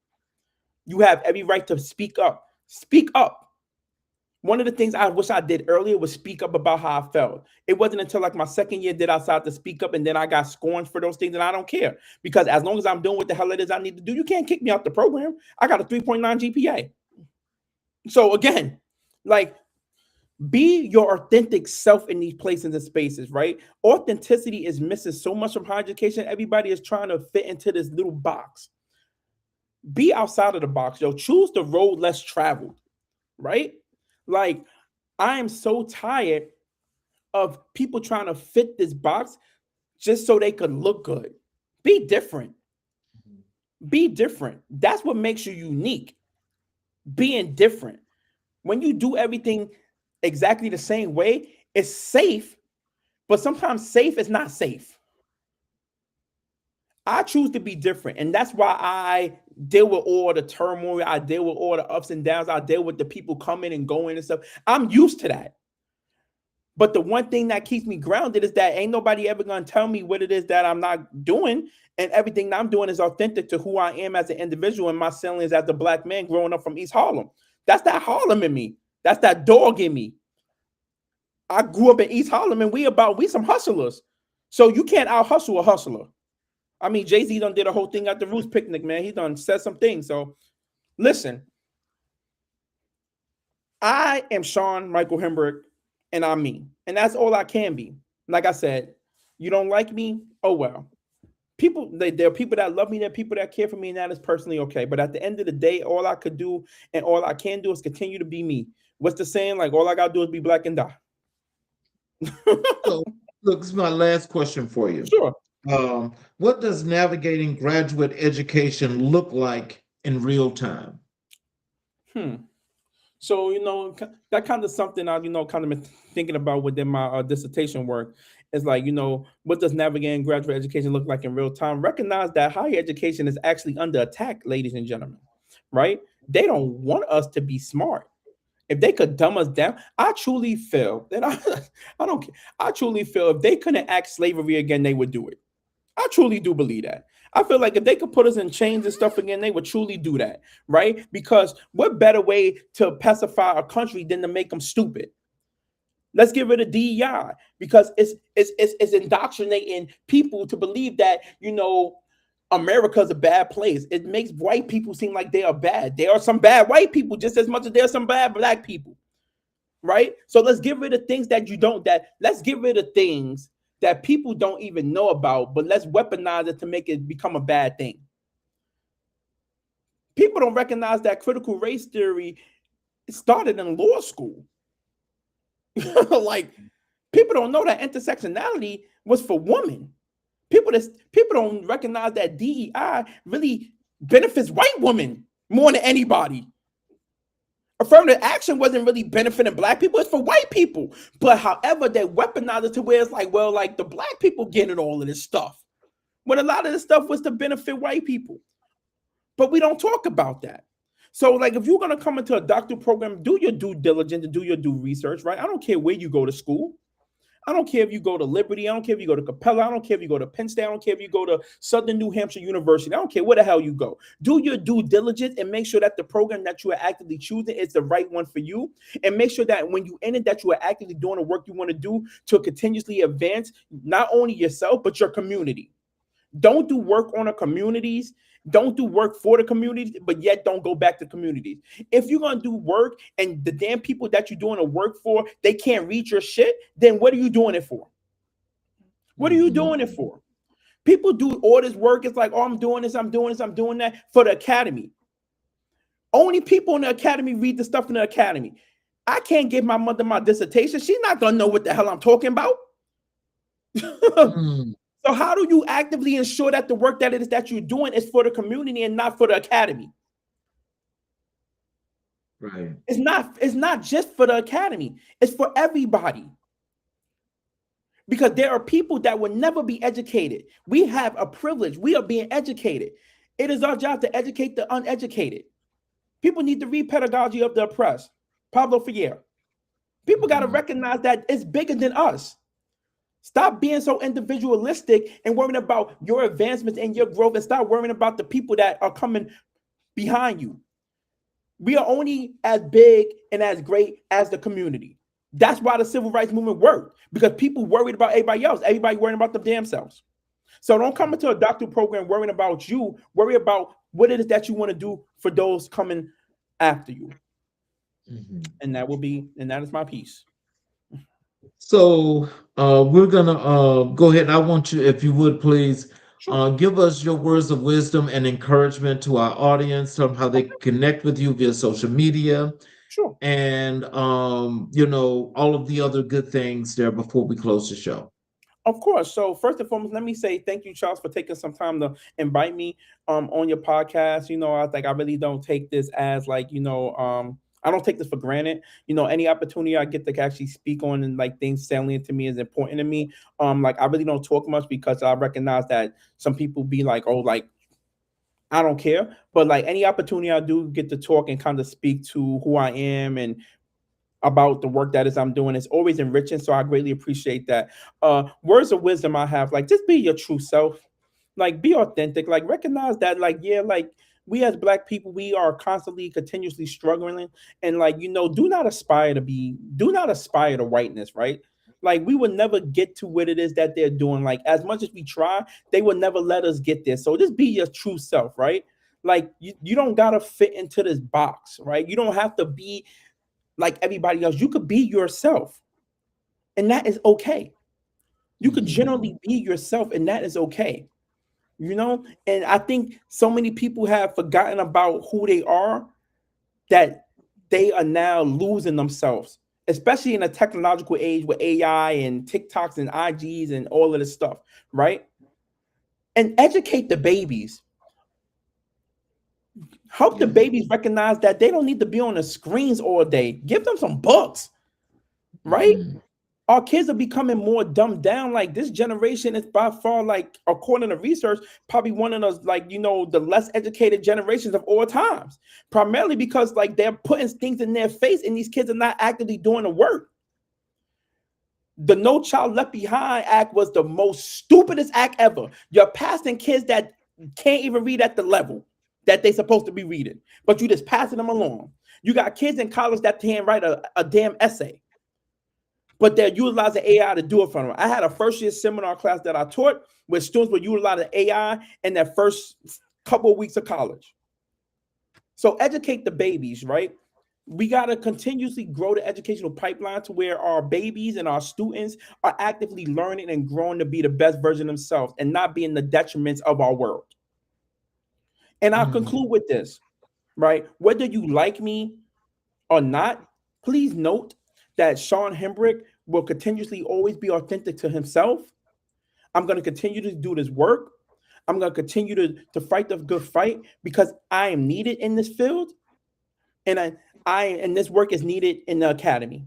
You have every right to speak up. Speak up. One of the things I wish I did earlier was speak up about how I felt. It wasn't until like my second year did I start to speak up, and then I got scorned for those things, and I don't care because as long as I'm doing what the hell it is I need to do, you can't kick me out the program. I got a 3.9 GPA. So again, like be your authentic self in these places and spaces, right? Authenticity is missing so much from higher education. Everybody is trying to fit into this little box. Be outside of the box, yo. Choose the road less traveled, right? Like, I am so tired of people trying to fit this box just so they could look good. Be different. Be different. That's what makes you unique. Being different. When you do everything exactly the same way, it's safe, but sometimes safe is not safe. I choose to be different. And that's why I deal with all the turmoil. I deal with all the ups and downs. I deal with the people coming and going and stuff. I'm used to that. But the one thing that keeps me grounded is that ain't nobody ever going to tell me what it is that I'm not doing. And everything that I'm doing is authentic to who I am as an individual and my feelings as a black man growing up from East Harlem. That's that Harlem in me. That's that dog in me. I grew up in East Harlem and we some hustlers. So you can't out hustle a hustler. I mean, Jay-Z done did a whole thing at the Roots picnic, man. He done said some things. So listen, I am Sean Michael Hembrick, and I'm me. And that's all I can be. Like I said, you don't like me? Oh well. People, there are people that love me, there are people that care for me, and that is personally okay. But at the end of the day, all I could do and all I can do is continue to be me. What's the saying? Like, all I gotta do is be black and die. So, look, this is my last question for you. Sure. What does navigating graduate education look like in real time? Hmm. So, that kind of something I, kind of been thinking about within my dissertation work is like, what does navigating graduate education look like in real time? Recognize that higher education is actually under attack, ladies and gentlemen, right? They don't want us to be smart. If they could dumb us down, I truly feel that I don't care. I truly feel if they couldn't act slavery again, they would do it. I truly do believe that. I feel like if they could put us in chains and stuff again, they would truly do that, right? Because what better way to pacify a country than to make them stupid? Let's get rid of DEI because it's indoctrinating people to believe that America's a bad place. It makes white people seem like they are bad. There are some bad white people just as much as there are some bad black people, right? So let's get rid of things that let's get rid of things that people don't even know about, but let's weaponize it to make it become a bad thing. People don't recognize that critical race theory started in law school. Like, people don't know that intersectionality was for women. People don't recognize that DEI really benefits white women more than anybody. Affirmative action wasn't really benefiting black people, it's for white people. But however, they weaponize it to where it's like, well, like the black people getting all of this stuff. When a lot of this stuff was to benefit white people. But we don't talk about that. So, like, if you're going to come into a doctoral program, do your due diligence and do your due research, right? I don't care where you go to school. I don't care if you go to Liberty. I don't care if you go to Capella. I don't care if you go to Penn State. I don't care if you go to Southern New Hampshire University. I don't care where the hell you go. Do your due diligence and make sure that the program that you are actively choosing is the right one for you. And make sure that when you enter that you are actively doing the work you want to do to continuously advance not only yourself, but your community. Don't do work on the communities. Don't do work for the communities, but yet don't go back to communities. If you're going to do work and the damn people that you're doing the work for, they can't read your shit, then what are you doing it for? What are you doing it for? People do all this work. It's like, oh, I'm doing this, I'm doing this, I'm doing that for the academy. Only people in the academy read the stuff in the academy. I can't give my mother my dissertation. She's not going to know what the hell I'm talking about. So how do you actively ensure that the work that it is that you're doing is for the community and not for the academy? Right. It's not just for the academy. It's for everybody. Because there are people that will never be educated. We have a privilege. We are being educated. It is our job to educate the uneducated. People need to read Pedagogy of the Oppressed. Pablo Freire. People got to recognize that it's bigger than us. Stop being so individualistic and worrying about your advancements and your growth, and stop worrying about the people that are coming behind you. We are only as big and as great as the community. That's why the civil rights movement worked, because people worried about everybody else. Everybody worrying about them damn selves. So don't come into a doctoral program worrying about you. Worry about what it is that you want to do for those coming after you. And that is my piece. So we're gonna go ahead. I want you, if you would please, give us your words of wisdom and encouragement to our audience on how they connect with you via social media. Sure. And all of the other good things there before we close the show. Of course. So first and foremost, let me say thank you, Charles, for taking some time to invite me on your podcast. I really don't take this as I don't take this for granted. Any opportunity I get to actually speak on and like things salient to me is important to me. I really don't talk much because I recognize that some people be like, oh, like, I don't care. But like any opportunity I do get to talk and kind of speak to who I am and about the work that is I'm doing, it's always enriching. So I greatly appreciate that. Words of wisdom I have, like, just be your true self, like be authentic, like recognize that, like, yeah, like we as Black people, we are constantly, continuously struggling. And like, do not aspire to whiteness, right? Like we will never get to what it is that they're doing. Like as much as we try, they will never let us get there. So just be your true self, right? Like you don't gotta fit into this box, right? You don't have to be like everybody else. You could be yourself, and that is okay. You could generally be yourself, and that is okay. you know? And I think so many people have forgotten about who they are that they are now losing themselves, especially in a technological age with AI and TikToks and IGs and all of this stuff, right? And educate the babies. Help the babies recognize that they don't need to be on the screens all day. Give them some books, right? Our kids are becoming more dumbed down. Like this generation is by far, like according to research, probably one of those, like, you know, the less educated generations of all times. Primarily because like they're putting things in their face and these kids are not actively doing the work. The No Child Left Behind Act was the most stupidest act ever. You're passing kids that can't even read at the level that they're supposed to be reading, but you just passing them along. You got kids in college that can't write a damn essay, but they're utilizing AI to do it for them. I had a first year seminar class that I taught where students were utilizing AI in their first couple of weeks of college. So educate the babies, right? We got to continuously grow the educational pipeline to where our babies and our students are actively learning and growing to be the best version of themselves and not being the detriments of our world. And I'll conclude with this, right? Whether you like me or not, please note that Sean Hembrick will continuously always be authentic to himself. I'm going to continue to do this work. I'm going to continue to fight the good fight because I am needed in this field. And and this work is needed in the academy.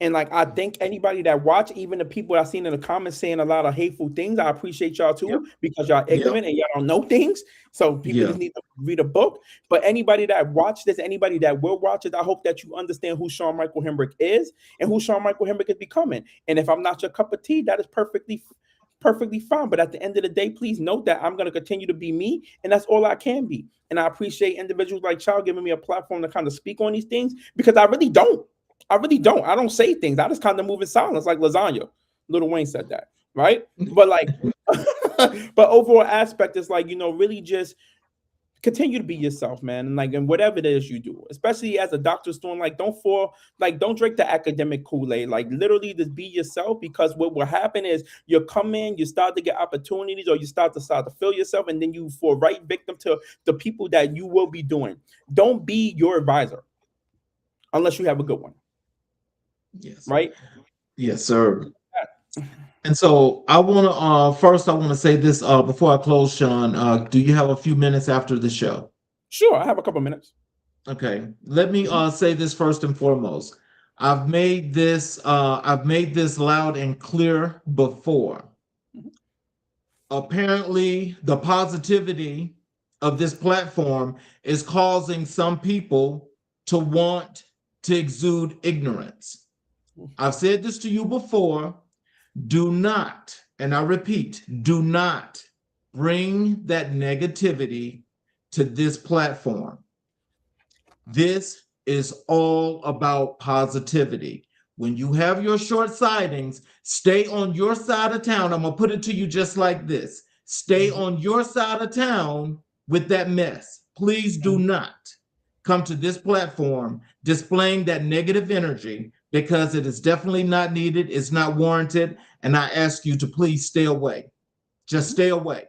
And like, I thank anybody that watch, even the people I've seen in the comments saying a lot of hateful things. I appreciate y'all too, because y'all ignorant and y'all don't know things. So people just need to read a book. But anybody that watched this, anybody that will watch it, I hope that you understand who Sean Michael Hembrick is and who Sean Michael Hembrick is becoming. And if I'm not your cup of tea, that is perfectly fine. But at the end of the day, please note that I'm going to continue to be me, and that's all I can be. And I appreciate individuals like Child giving me a platform to kind of speak on these things, because I really don't. I don't say things. I just kind of move in silence like lasagna. Lil Wayne said that, right? But like, but overall aspect is like, you know, really just continue to be yourself, man. And like, and whatever it is you do, especially as a doctor's student, like don't drink the academic Kool-Aid. Like literally just be yourself, because what will happen is you come in, you start to get opportunities, or you start to feel yourself, and then you fall right victim to the people that you will be doing. Don't be your advisor unless you have a good one. Yes. Right? Yes, sir. And so I want to first I want to say this before I close, Sean. Do you have a few minutes after the show? Sure, I have a couple minutes. Okay. Let me say this first and foremost. I've made this loud and clear before. Apparently, the positivity of this platform is causing some people to want to exude ignorance. I've said this to you before. Do not, and I repeat, do not bring that negativity to this platform. This is all about positivity. When you have your short sightings, stay on your side of town. I'm going to put it to you just like this. Stay on your side of town with that mess. Please do not come to this platform displaying that negative energy, because it is definitely not needed. It's not warranted. And I ask you to please stay away. Just stay away.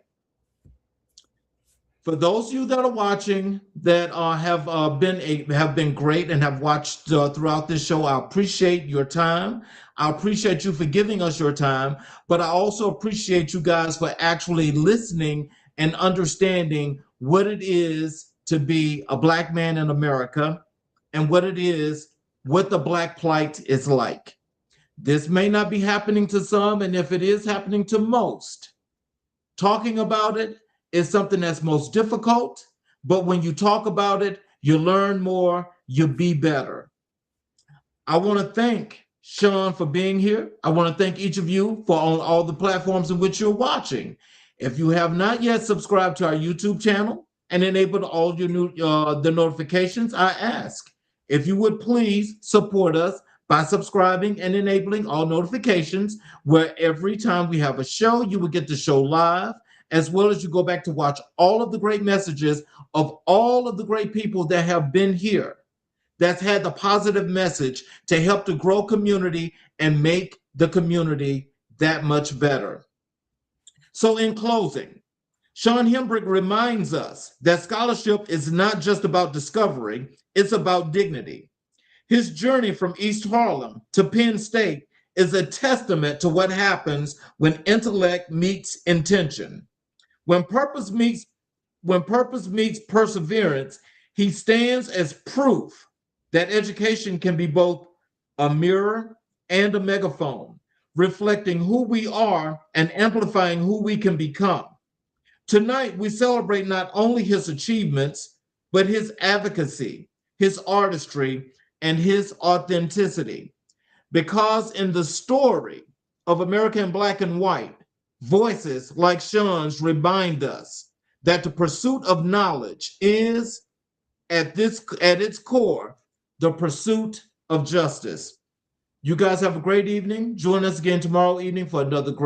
For those of you that are watching that have been great and have watched throughout this show, I appreciate your time. I appreciate you for giving us your time, but I also appreciate you guys for actually listening and understanding what it is to be a Black man in America and what the Black plight is like. This may not be happening to some, and if it is happening to most, talking about it is something that's most difficult, but when you talk about it, you learn more, you be better. I want to thank Sean for being here. I want to thank each of you for on all the platforms in which you're watching. If you have not yet subscribed to our YouTube channel and enabled all your the notifications, I ask if you would please support us by subscribing and enabling all notifications, where every time we have a show, you will get the show live, as well as you go back to watch all of the great messages of all of the great people that have been here, that's had the positive message to help to grow community and make the community that much better. So in closing, Sean Hembrick reminds us that scholarship is not just about discovery, it's about dignity. His journey from East Harlem to Penn State is a testament to what happens when intellect meets intention. When purpose meets perseverance, he stands as proof that education can be both a mirror and a megaphone, reflecting who we are and amplifying who we can become. Tonight, we celebrate not only his achievements, but his advocacy, his artistry, and his authenticity. Because in the story of America in Black and White, voices like Sean's remind us that the pursuit of knowledge is, at its core, the pursuit of justice. You guys have a great evening. Join us again tomorrow evening for another great